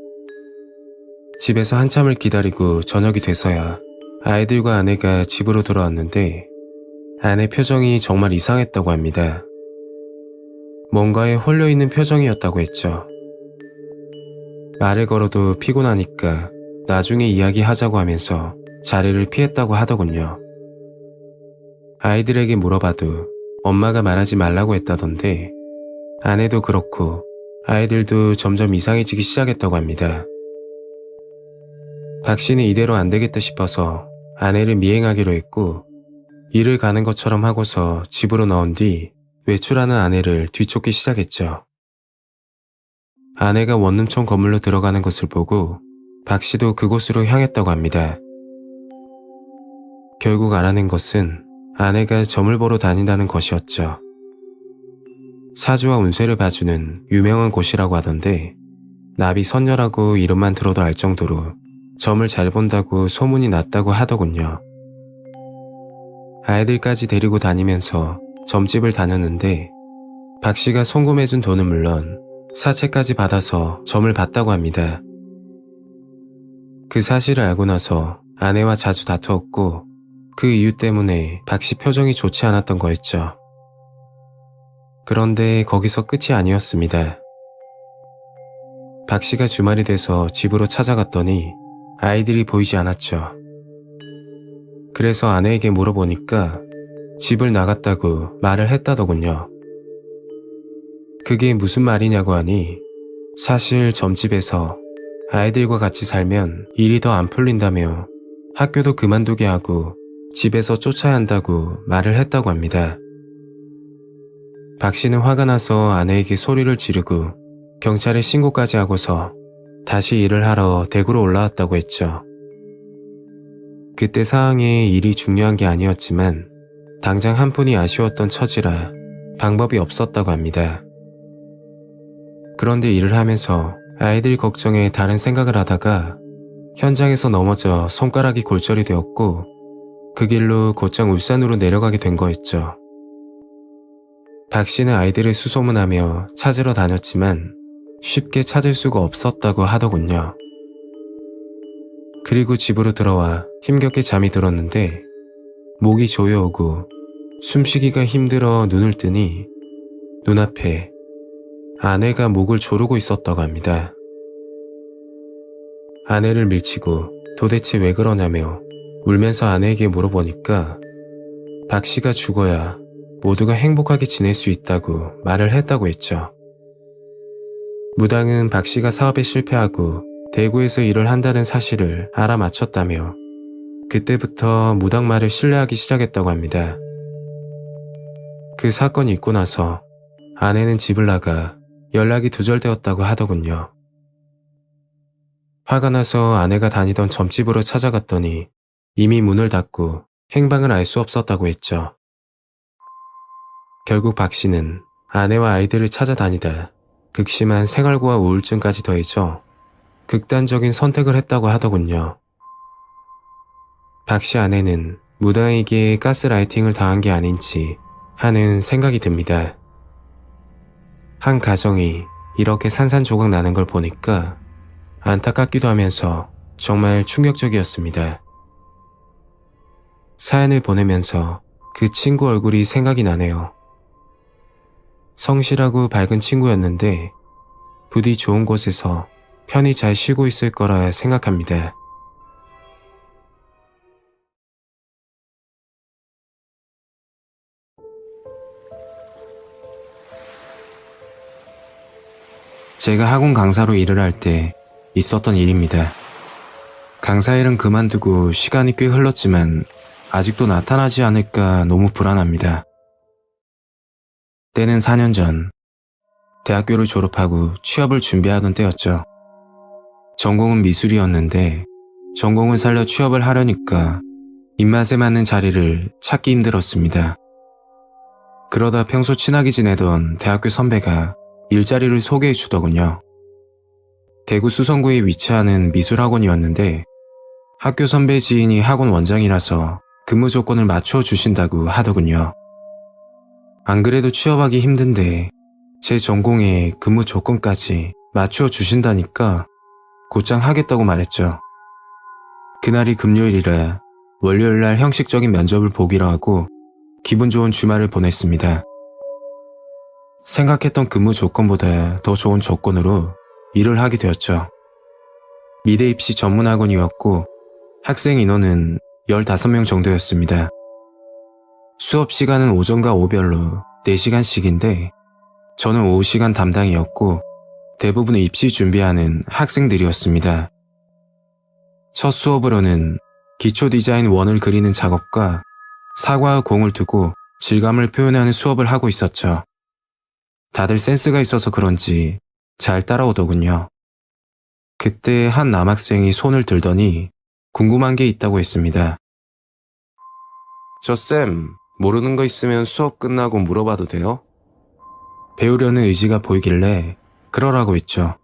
집에서 한참을 기다리고 저녁이 돼서야 아이들과 아내가 집으로 돌아왔는데 아내 표정이 정말 이상했다고 합니다. 뭔가에 홀려있는 표정이었다고 했죠. 말을 걸어도 피곤하니까 나중에 이야기하자고 하면서 자리를 피했다고 하더군요. 아이들에게 물어봐도 엄마가 말하지 말라고 했다던데 아내도 그렇고 아이들도 점점 이상해지기 시작했다고 합니다. 박 씨는 이대로 안 되겠다 싶어서 아내를 미행하기로 했고 일을 가는 것처럼 하고서 집으로 나온 뒤 외출하는 아내를 뒤쫓기 시작했죠. 아내가 원룸촌 건물로 들어가는 것을 보고 박 씨도 그곳으로 향했다고 합니다. 결국 알아낸 것은 아내가 점을 보러 다닌다는 것이었죠. 사주와 운세를 봐주는 유명한 곳이라고 하던데 나비 선녀라고 이름만 들어도 알 정도로 점을 잘 본다고 소문이 났다고 하더군요. 아이들까지 데리고 다니면서 점집을 다녔는데 박 씨가 송금해준 돈은 물론 사채까지 받아서 점을 봤다고 합니다. 그 사실을 알고 나서 아내와 자주 다투었고 그 이유 때문에 박 씨 표정이 좋지 않았던 거였죠. 그런데 거기서 끝이 아니었습니다. 박 씨가 주말이 돼서 집으로 찾아갔더니 아이들이 보이지 않았죠. 그래서 아내에게 물어보니까 집을 나갔다고 말을 했다더군요. 그게 무슨 말이냐고 하니 사실 점집에서 아이들과 같이 살면 일이 더 안 풀린다며 학교도 그만두게 하고 집에서 쫓아야 한다고 말을 했다고 합니다. 박 씨는 화가 나서 아내에게 소리를 지르고 경찰에 신고까지 하고서 다시 일을 하러 대구로 올라왔다고 했죠. 그때 상황에 일이 중요한 게 아니었지만 당장 한 푼이 아쉬웠던 처지라 방법이 없었다고 합니다. 그런데 일을 하면서 아이들 걱정에 다른 생각을 하다가 현장에서 넘어져 손가락이 골절이 되었고 그 길로 곧장 울산으로 내려가게 된 거였죠. 박 씨는 아이들을 수소문하며 찾으러 다녔지만 쉽게 찾을 수가 없었다고 하더군요. 그리고 집으로 들어와 힘겹게 잠이 들었는데 목이 조여오고 숨쉬기가 힘들어 눈을 뜨니 눈앞에 아내가 목을 조르고 있었다고 합니다. 아내를 밀치고 도대체 왜 그러냐며 울면서 아내에게 물어보니까 박 씨가 죽어야 모두가 행복하게 지낼 수 있다고 말을 했다고 했죠. 무당은 박 씨가 사업에 실패하고 대구에서 일을 한다는 사실을 알아맞혔다며 그때부터 무당 말을 신뢰하기 시작했다고 합니다. 그 사건이 있고 나서 아내는 집을 나가 연락이 두절되었다고 하더군요. 화가 나서 아내가 다니던 점집으로 찾아갔더니 이미 문을 닫고 행방을 알 수 없었다고 했죠. 결국 박 씨는 아내와 아이들을 찾아다니다 극심한 생활고와 우울증까지 더해져 극단적인 선택을 했다고 하더군요. 박 씨 아내는 무당에게 가스라이팅을 당한 게 아닌지 하는 생각이 듭니다. 한 가정이 이렇게 산산조각 나는 걸 보니까 안타깝기도 하면서 정말 충격적이었습니다. 사연을 보내면서 그 친구 얼굴이 생각이 나네요. 성실하고 밝은 친구였는데 부디 좋은 곳에서 편히 잘 쉬고 있을 거라 생각합니다. 제가 학원 강사로 일을 할 때 있었던 일입니다. 강사 일은 그만두고 시간이 꽤 흘렀지만 아직도 나타나지 않을까 너무 불안합니다. 때는 4년 전, 대학교를 졸업하고 취업을 준비하던 때였죠. 전공은 미술이었는데 전공을 살려 취업을 하려니까 입맛에 맞는 자리를 찾기 힘들었습니다. 그러다 평소 친하게 지내던 대학교 선배가 일자리를 소개해 주더군요. 대구 수성구에 위치하는 미술학원이었는데 학교 선배 지인이 학원 원장이라서 근무 조건을 맞춰 주신다고 하더군요. 안 그래도 취업하기 힘든데 제 전공에 근무 조건까지 맞춰 주신다니까 곧장 하겠다고 말했죠. 그날이 금요일이라 월요일날 형식적인 면접을 보기로 하고 기분 좋은 주말을 보냈습니다. 생각했던 근무 조건보다 더 좋은 조건으로 일을 하게 되었죠. 미대 입시 전문학원이었고 학생 인원은 15명 정도였습니다. 수업 시간은 오전과 오후별로 4시간씩인데 저는 오후 시간 담당이었고 대부분 입시 준비하는 학생들이었습니다. 첫 수업으로는 기초 디자인 원을 그리는 작업과 사과와 공을 두고 질감을 표현하는 수업을 하고 있었죠. 다들 센스가 있어서 그런지 잘 따라오더군요. 그때 한 남학생이 손을 들더니 궁금한 게 있다고 했습니다. 저 쌤, 모르는 거 있으면 수업 끝나고 물어봐도 돼요? 배우려는 의지가 보이길래 그러라고 했죠.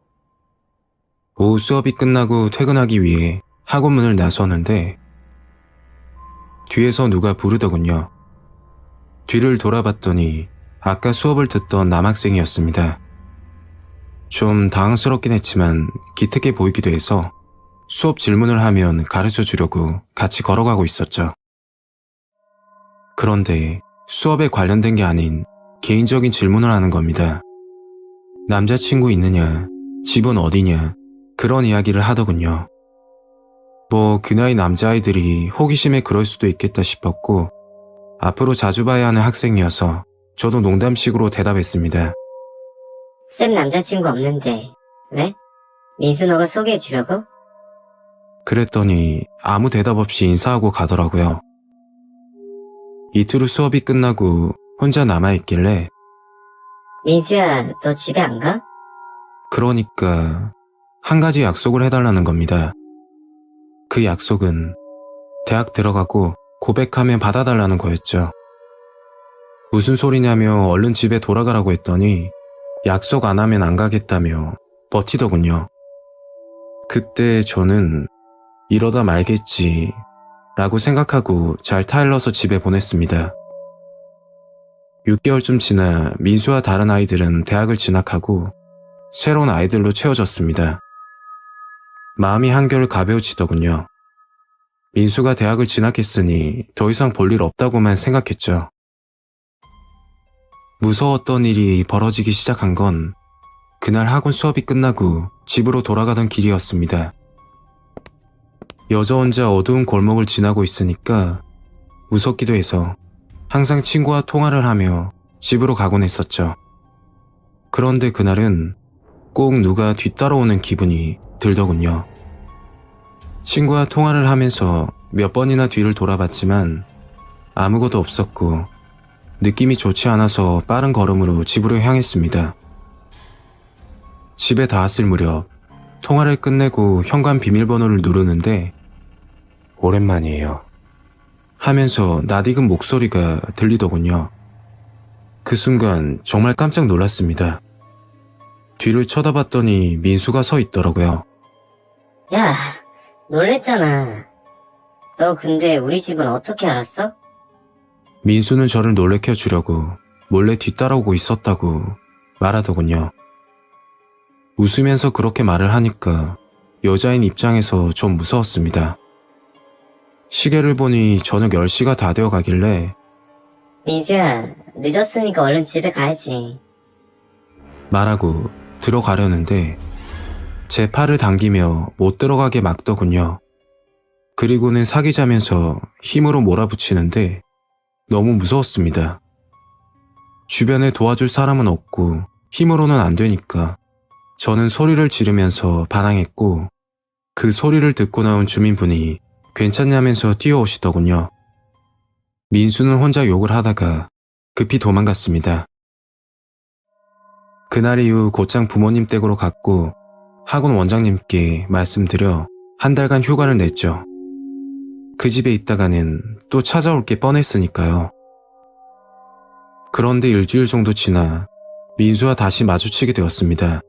오후 수업이 끝나고 퇴근하기 위해 학원 문을 나서는데 뒤에서 누가 부르더군요. 뒤를 돌아봤더니 아까 수업을 듣던 남학생이었습니다. 좀 당황스럽긴 했지만 기특해 보이기도 해서 수업 질문을 하면 가르쳐 주려고 같이 걸어가고 있었죠. 그런데 수업에 관련된 게 아닌 개인적인 질문을 하는 겁니다. 남자친구 있느냐, 집은 어디냐, 그런 이야기를 하더군요. 뭐 그 나이 남자아이들이 호기심에 그럴 수도 있겠다 싶었고 앞으로 자주 봐야 하는 학생이어서 저도 농담식으로 대답했습니다. 쌤 남자친구 없는데 왜? 민수 너가 소개해 주려고? 그랬더니 아무 대답 없이 인사하고 가더라고요. 이틀 후 수업이 끝나고 혼자 남아있길래 민수야 너 집에 안 가? 그러니까 한 가지 약속을 해달라는 겁니다. 그 약속은 대학 들어가고 고백하면 받아달라는 거였죠. 무슨 소리냐며 얼른 집에 돌아가라고 했더니 약속 안 하면 안 가겠다며 버티더군요. 그때 저는 이러다 말겠지 라고 생각하고 잘 타일러서 집에 보냈습니다. 6개월쯤 지나 민수와 다른 아이들은 대학을 진학하고 새로운 아이들로 채워졌습니다. 마음이 한결 가벼워지더군요. 민수가 대학을 진학했으니 더 이상 볼 일 없다고만 생각했죠. 무서웠던 일이 벌어지기 시작한 건 그날 학원 수업이 끝나고 집으로 돌아가던 길이었습니다. 여자 혼자 어두운 골목을 지나고 있으니까 무섭기도 해서 항상 친구와 통화를 하며 집으로 가곤 했었죠. 그런데 그날은 꼭 누가 뒤따라오는 기분이 들더군요. 친구와 통화를 하면서 몇 번이나 뒤를 돌아봤지만 아무것도 없었고 느낌이 좋지 않아서 빠른 걸음으로 집으로 향했습니다. 집에 닿았을 무렵 통화를 끝내고 현관 비밀번호를 누르는데 오랜만이에요 하면서 낯익은 목소리가 들리더군요. 그 순간 정말 깜짝 놀랐습니다. 뒤를 쳐다봤더니 민수가 서 있더라고요. 야 놀랬잖아. 너 근데 우리 집은 어떻게 알았어? 민수는 저를 놀래켜 주려고 몰래 뒤따라오고 있었다고 말하더군요. 웃으면서 그렇게 말을 하니까 여자인 입장에서 좀 무서웠습니다. 시계를 보니 저녁 10시가 다 되어 가길래 민수야 늦었으니까 얼른 집에 가야지. 말하고 들어가려는데 제 팔을 당기며 못 들어가게 막더군요. 그리고는 사귀자면서 힘으로 몰아붙이는데 너무 무서웠습니다. 주변에 도와줄 사람은 없고 힘으로는 안 되니까 저는 소리를 지르면서 반항했고 그 소리를 듣고 나온 주민분이 괜찮냐면서 뛰어오시더군요. 민수는 혼자 욕을 하다가 급히 도망갔습니다. 그날 이후 곧장 부모님 댁으로 갔고 학원 원장님께 말씀드려 한 달간 휴가를 냈죠. 그 집에 있다가는 또 찾아올 게 뻔했으니까요. 그런데 일주일 정도 지나 민수와 다시 마주치게 되었습니다.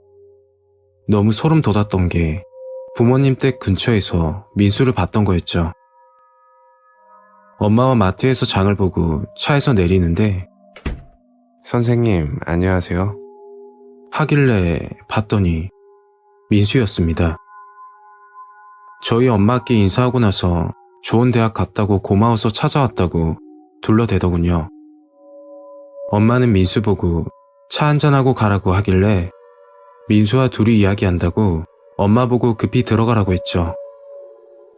너무 소름 돋았던 게 부모님 댁 근처에서 민수를 봤던 거였죠. 엄마와 마트에서 장을 보고 차에서 내리는데 선생님 안녕하세요 하길래 봤더니 민수였습니다. 저희 엄마께 인사하고 나서 좋은 대학 갔다고 고마워서 찾아왔다고 둘러대더군요. 엄마는 민수 보고 차 한잔하고 가라고 하길래 민수와 둘이 이야기한다고 엄마 보고 급히 들어가라고 했죠.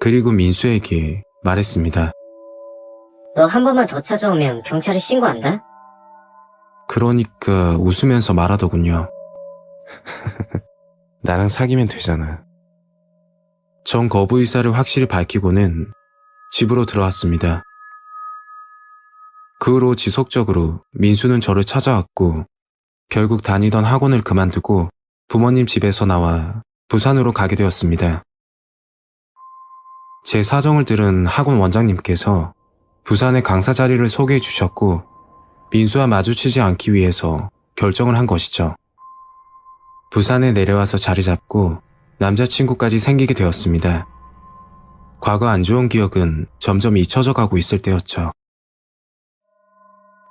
그리고 민수에게 말했습니다. 너 한 번만 더 찾아오면 경찰에 신고한다? 그러니까 웃으면서 말하더군요. 나랑 사귀면 되잖아. 전 거부 의사를 확실히 밝히고는 집으로 들어왔습니다. 그 후로 지속적으로 민수는 저를 찾아왔고 결국 다니던 학원을 그만두고 부모님 집에서 나와 부산으로 가게 되었습니다. 제 사정을 들은 학원 원장님께서 부산의 강사 자리를 소개해 주셨고 민수와 마주치지 않기 위해서 결정을 한 것이죠. 부산에 내려와서 자리 잡고 남자친구까지 생기게 되었습니다. 과거 안 좋은 기억은 점점 잊혀져 가고 있을 때였죠.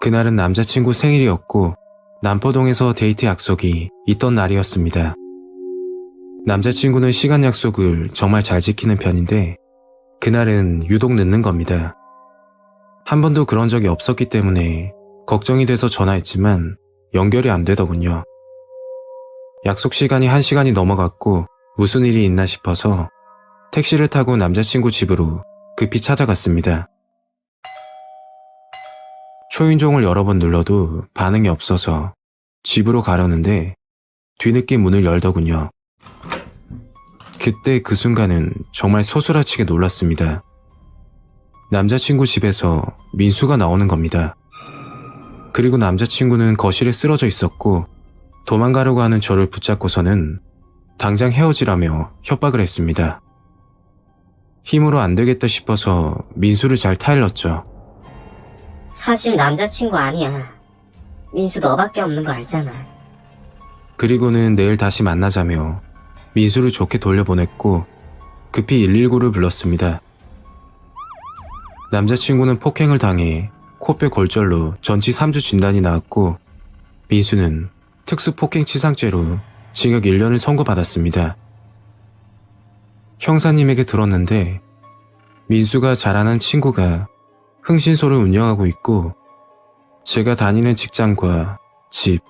그날은 남자친구 생일이었고 남포동에서 데이트 약속이 있던 날이었습니다. 남자친구는 시간 약속을 정말 잘 지키는 편인데 그날은 유독 늦는 겁니다. 한 번도 그런 적이 없었기 때문에 걱정이 돼서 전화했지만 연결이 안 되더군요. 약속 시간이 1시간이 넘어갔고 무슨 일이 있나 싶어서 택시를 타고 남자친구 집으로 급히 찾아갔습니다. 초인종을 여러 번 눌러도 반응이 없어서 집으로 가려는데 뒤늦게 문을 열더군요. 그때 그 순간은 정말 소스라치게 놀랐습니다. 남자친구 집에서 민수가 나오는 겁니다. 그리고 남자친구는 거실에 쓰러져 있었고 도망가려고 하는 저를 붙잡고서는 당장 헤어지라며 협박을 했습니다. 힘으로 안 되겠다 싶어서 민수를 잘 타일렀죠. 사실 남자친구 아니야. 민수 너밖에 없는 거 알잖아. 그리고는 내일 다시 만나자며 민수를 좋게 돌려보냈고 급히 119를 불렀습니다. 남자친구는 폭행을 당해 코뼈 골절로 전치 3주 진단이 나왔고 민수는 특수폭행치상죄로 징역 1년을 선고받았습니다. 형사님에게 들었는데 민수가 잘 아는 친구가 흥신소를 운영하고 있고 제가 다니는 직장과 집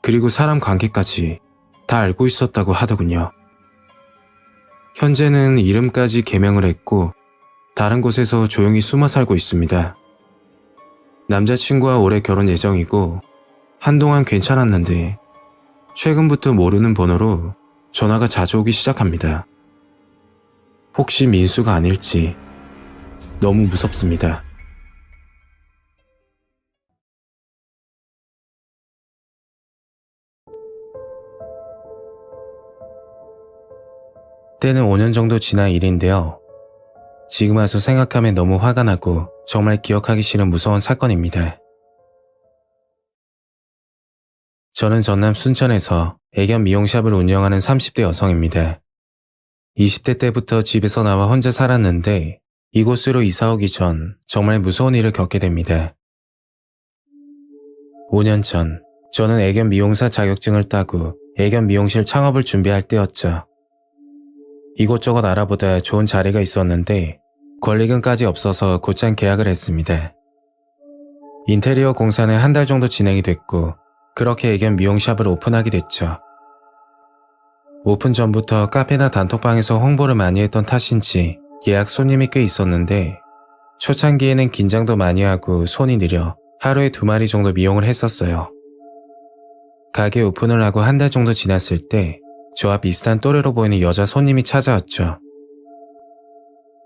그리고 사람 관계까지 다 알고 있었다고 하더군요. 현재는 이름까지 개명을 했고 다른 곳에서 조용히 숨어 살고 있습니다. 남자친구와 올해 결혼 예정이고 한동안 괜찮았는데 최근부터 모르는 번호로 전화가 자주 오기 시작합니다. 혹시 민수가 아닐지 너무 무섭습니다. 때는 5년 정도 지난 일인데요. 지금 와서 생각하면 너무 화가 나고 정말 기억하기 싫은 무서운 사건입니다. 저는 전남 순천에서 애견 미용샵을 운영하는 30대 여성입니다. 20대 때부터 집에서 나와 혼자 살았는데 이곳으로 이사 오기 전 정말 무서운 일을 겪게 됩니다. 5년 전 저는 애견 미용사 자격증을 따고 애견 미용실 창업을 준비할 때였죠. 이곳저곳 알아보다 좋은 자리가 있었는데 권리금까지 없어서 곧장 계약을 했습니다. 인테리어 공사는 한 달 정도 진행이 됐고 그렇게 애견 미용샵을 오픈하게 됐죠. 오픈 전부터 카페나 단톡방에서 홍보를 많이 했던 탓인지 예약 손님이 꽤 있었는데 초창기에는 긴장도 많이 하고 손이 느려 하루에 2마리 정도 미용을 했었어요. 가게 오픈을 하고 한 달 정도 지났을 때 저와 비슷한 또래로 보이는 여자 손님이 찾아왔죠.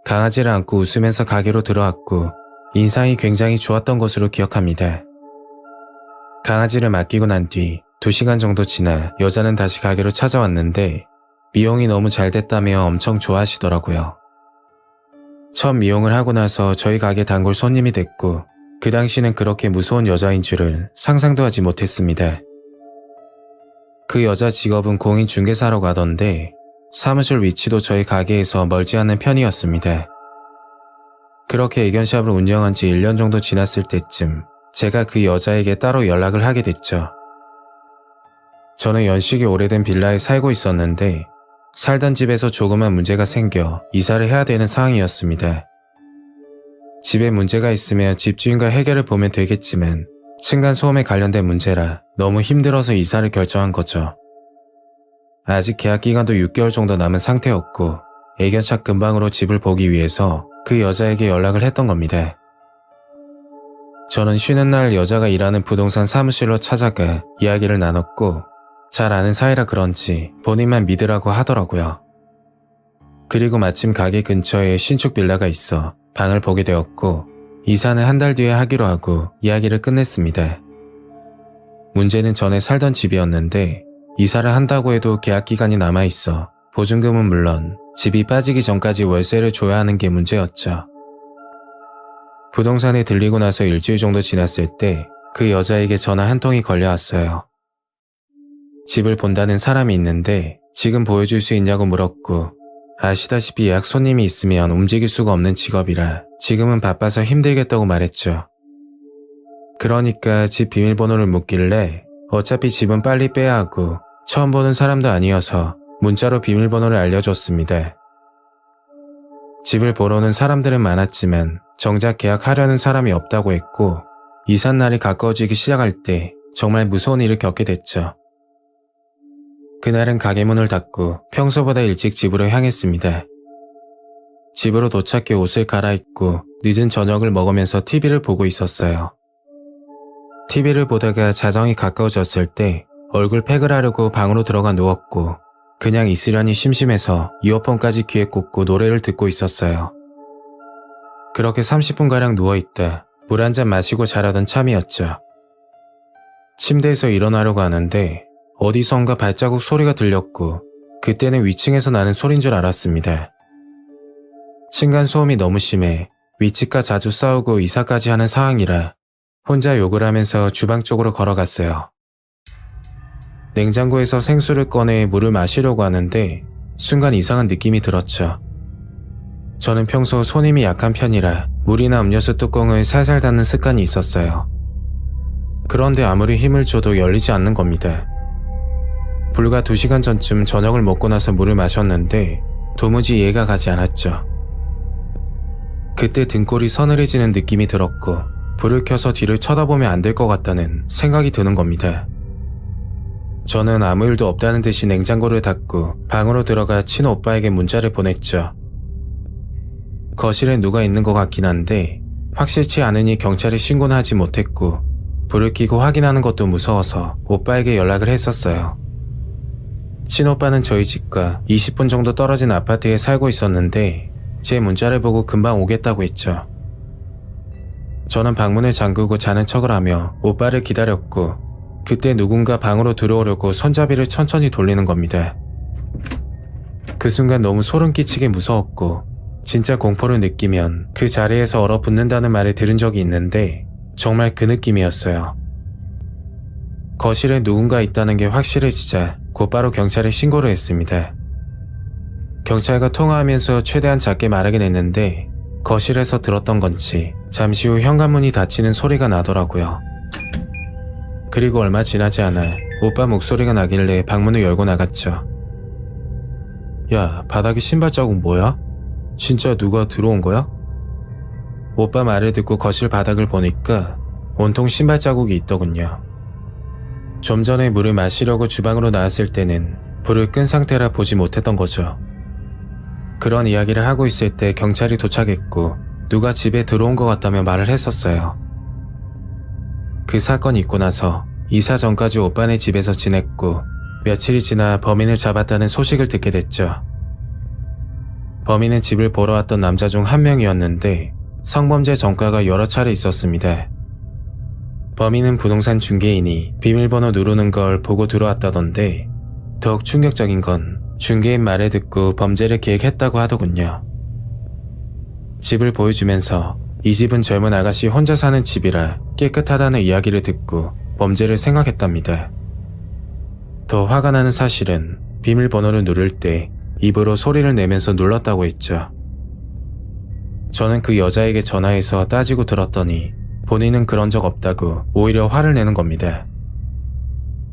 강아지를 안고 웃으면서 가게로 들어왔고 인상이 굉장히 좋았던 것으로 기억합니다. 강아지를 맡기고 난 뒤 2시간 정도 지나 여자는 다시 가게로 찾아왔는데 미용이 너무 잘 됐다며 엄청 좋아하시더라고요. 처음 미용을 하고 나서 저희 가게 단골 손님이 됐고 그 당시는 그렇게 무서운 여자인 줄을 상상도 하지 못했습니다. 그 여자 직업은 공인중개사라고 하던데 사무실 위치도 저희 가게에서 멀지 않은 편이었습니다. 그렇게 애견샵을 운영한 지 1년 정도 지났을 때쯤 제가 그 여자에게 따로 연락을 하게 됐죠. 저는 연식이 오래된 빌라에 살고 있었는데 살던 집에서 조그만 문제가 생겨 이사를 해야 되는 상황이었습니다. 집에 문제가 있으면 집주인과 해결을 보면 되겠지만 층간소음에 관련된 문제라 너무 힘들어서 이사를 결정한 거죠. 아직 계약 기간도 6개월 정도 남은 상태였고 애견차 근방으로 집을 보기 위해서 그 여자에게 연락을 했던 겁니다. 저는 쉬는 날 여자가 일하는 부동산 사무실로 찾아가 이야기를 나눴고 잘 아는 사이라 그런지 본인만 믿으라고 하더라고요. 그리고 마침 가게 근처에 신축 빌라가 있어 방을 보게 되었고 이사는 한 달 뒤에 하기로 하고 이야기를 끝냈습니다. 문제는 전에 살던 집이었는데 이사를 한다고 해도 계약 기간이 남아있어 보증금은 물론 집이 빠지기 전까지 월세를 줘야 하는 게 문제였죠. 부동산에 들리고 나서 일주일 정도 지났을 때 그 여자에게 전화 한 통이 걸려왔어요. 집을 본다는 사람이 있는데 지금 보여줄 수 있냐고 물었고 아시다시피 예약 손님이 있으면 움직일 수가 없는 직업이라 지금은 바빠서 힘들겠다고 말했죠. 그러니까 집 비밀번호를 묻길래 어차피 집은 빨리 빼야 하고 처음 보는 사람도 아니어서 문자로 비밀번호를 알려줬습니다. 집을 보러 오는 사람들은 많았지만 정작 계약하려는 사람이 없다고 했고 이삿날이 가까워지기 시작할 때 정말 무서운 일을 겪게 됐죠. 그날은 가게 문을 닫고 평소보다 일찍 집으로 향했습니다. 집으로 도착해 옷을 갈아입고 늦은 저녁을 먹으면서 TV를 보고 있었어요. TV를 보다가 자정이 가까워졌을 때 얼굴 팩을 하려고 방으로 들어가 누웠고 그냥 있으려니 심심해서 이어폰까지 귀에 꽂고 노래를 듣고 있었어요. 그렇게 30분가량 누워있다 물 한 잔 마시고 자려던 참이었죠. 침대에서 일어나려고 하는데 어디선가 발자국 소리가 들렸고 그때는 위층에서 나는 소린 줄 알았습니다. 층간소음이 너무 심해 위치과 자주 싸우고 이사까지 하는 상황이라 혼자 욕을 하면서 주방 쪽으로 걸어갔어요. 냉장고에서 생수를 꺼내 물을 마시려고 하는데 순간 이상한 느낌이 들었죠. 저는 평소 손힘이 약한 편이라 물이나 음료수 뚜껑을 살살 닫는 습관이 있었어요. 그런데 아무리 힘을 줘도 열리지 않는 겁니다. 불과 2시간 전쯤 저녁을 먹고 나서 물을 마셨는데 도무지 이해가 가지 않았죠. 그때 등골이 서늘해지는 느낌이 들었고 불을 켜서 뒤를 쳐다보면 안 될 것 같다는 생각이 드는 겁니다. 저는 아무 일도 없다는 듯이 냉장고를 닫고 방으로 들어가 친오 오빠에게 문자를 보냈죠. 거실에 누가 있는 것 같긴 한데 확실치 않으니 경찰에 신고는 하지 못했고 불을 켜고 확인하는 것도 무서워서 오빠에게 연락을 했었어요. 친오빠는 저희 집과 20분 정도 떨어진 아파트에 살고 있었는데 제 문자를 보고 금방 오겠다고 했죠. 저는 방문을 잠그고 자는 척을 하며 오빠를 기다렸고 그때 누군가 방으로 들어오려고 손잡이를 천천히 돌리는 겁니다. 그 순간 너무 소름 끼치게 무서웠고 진짜 공포를 느끼면 그 자리에서 얼어붙는다는 말을 들은 적이 있는데 정말 그 느낌이었어요. 거실에 누군가 있다는 게 확실해지자 곧바로 경찰에 신고를 했습니다. 경찰과 통화하면서 최대한 작게 말하긴 했는데 거실에서 들었던 건지 잠시 후 현관문이 닫히는 소리가 나더라고요. 그리고 얼마 지나지 않아 오빠 목소리가 나길래 방문을 열고 나갔죠. 야, 바닥에 신발 자국 뭐야? 진짜 누가 들어온 거야? 오빠 말을 듣고 거실 바닥을 보니까 온통 신발 자국이 있더군요. 좀 전에 물을 마시려고 주방으로 나왔을 때는 불을 끈 상태라 보지 못했던 거죠. 그런 이야기를 하고 있을 때 경찰이 도착했고 누가 집에 들어온 것 같다며 말을 했었어요. 그 사건이 있고 나서 이사 전까지 오빠네 집에서 지냈고 며칠이 지나 범인을 잡았다는 소식을 듣게 됐죠. 범인은 집을 보러 왔던 남자 중 한 명이었는데 성범죄 전과가 여러 차례 있었습니다. 범인은 부동산 중개인이 비밀번호 누르는 걸 보고 들어왔다던데 더욱 충격적인 건 중개인 말을 듣고 범죄를 계획했다고 하더군요. 집을 보여주면서 이 집은 젊은 아가씨 혼자 사는 집이라 깨끗하다는 이야기를 듣고 범죄를 생각했답니다. 더 화가 나는 사실은 비밀번호를 누를 때 입으로 소리를 내면서 눌렀다고 했죠. 저는 그 여자에게 전화해서 따지고 들었더니 본인은 그런 적 없다고 오히려 화를 내는 겁니다.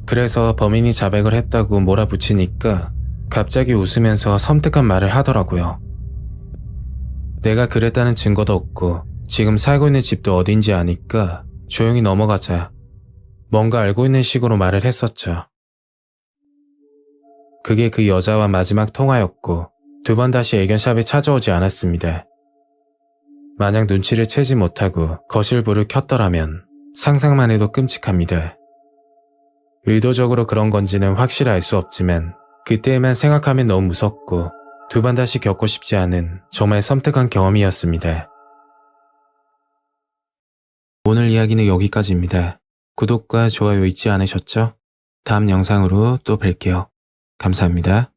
그래서 범인이 자백을 했다고 몰아붙이니까 갑자기 웃으면서 섬뜩한 말을 하더라고요. 내가 그랬다는 증거도 없고 지금 살고 있는 집도 어딘지 아니까 조용히 넘어가자. 뭔가 알고 있는 식으로 말을 했었죠. 그게 그 여자와 마지막 통화였고 2번 다시 애견샵에 찾아오지 않았습니다. 만약 눈치를 채지 못하고 거실불을 켰더라면 상상만 해도 끔찍합니다. 의도적으로 그런 건지는 확실히 알 수 없지만 그때에만 생각하면 너무 무섭고 2번 다시 겪고 싶지 않은 정말 섬뜩한 경험이었습니다. 오늘 이야기는 여기까지입니다. 구독과 좋아요 잊지 않으셨죠? 다음 영상으로 또 뵐게요. 감사합니다.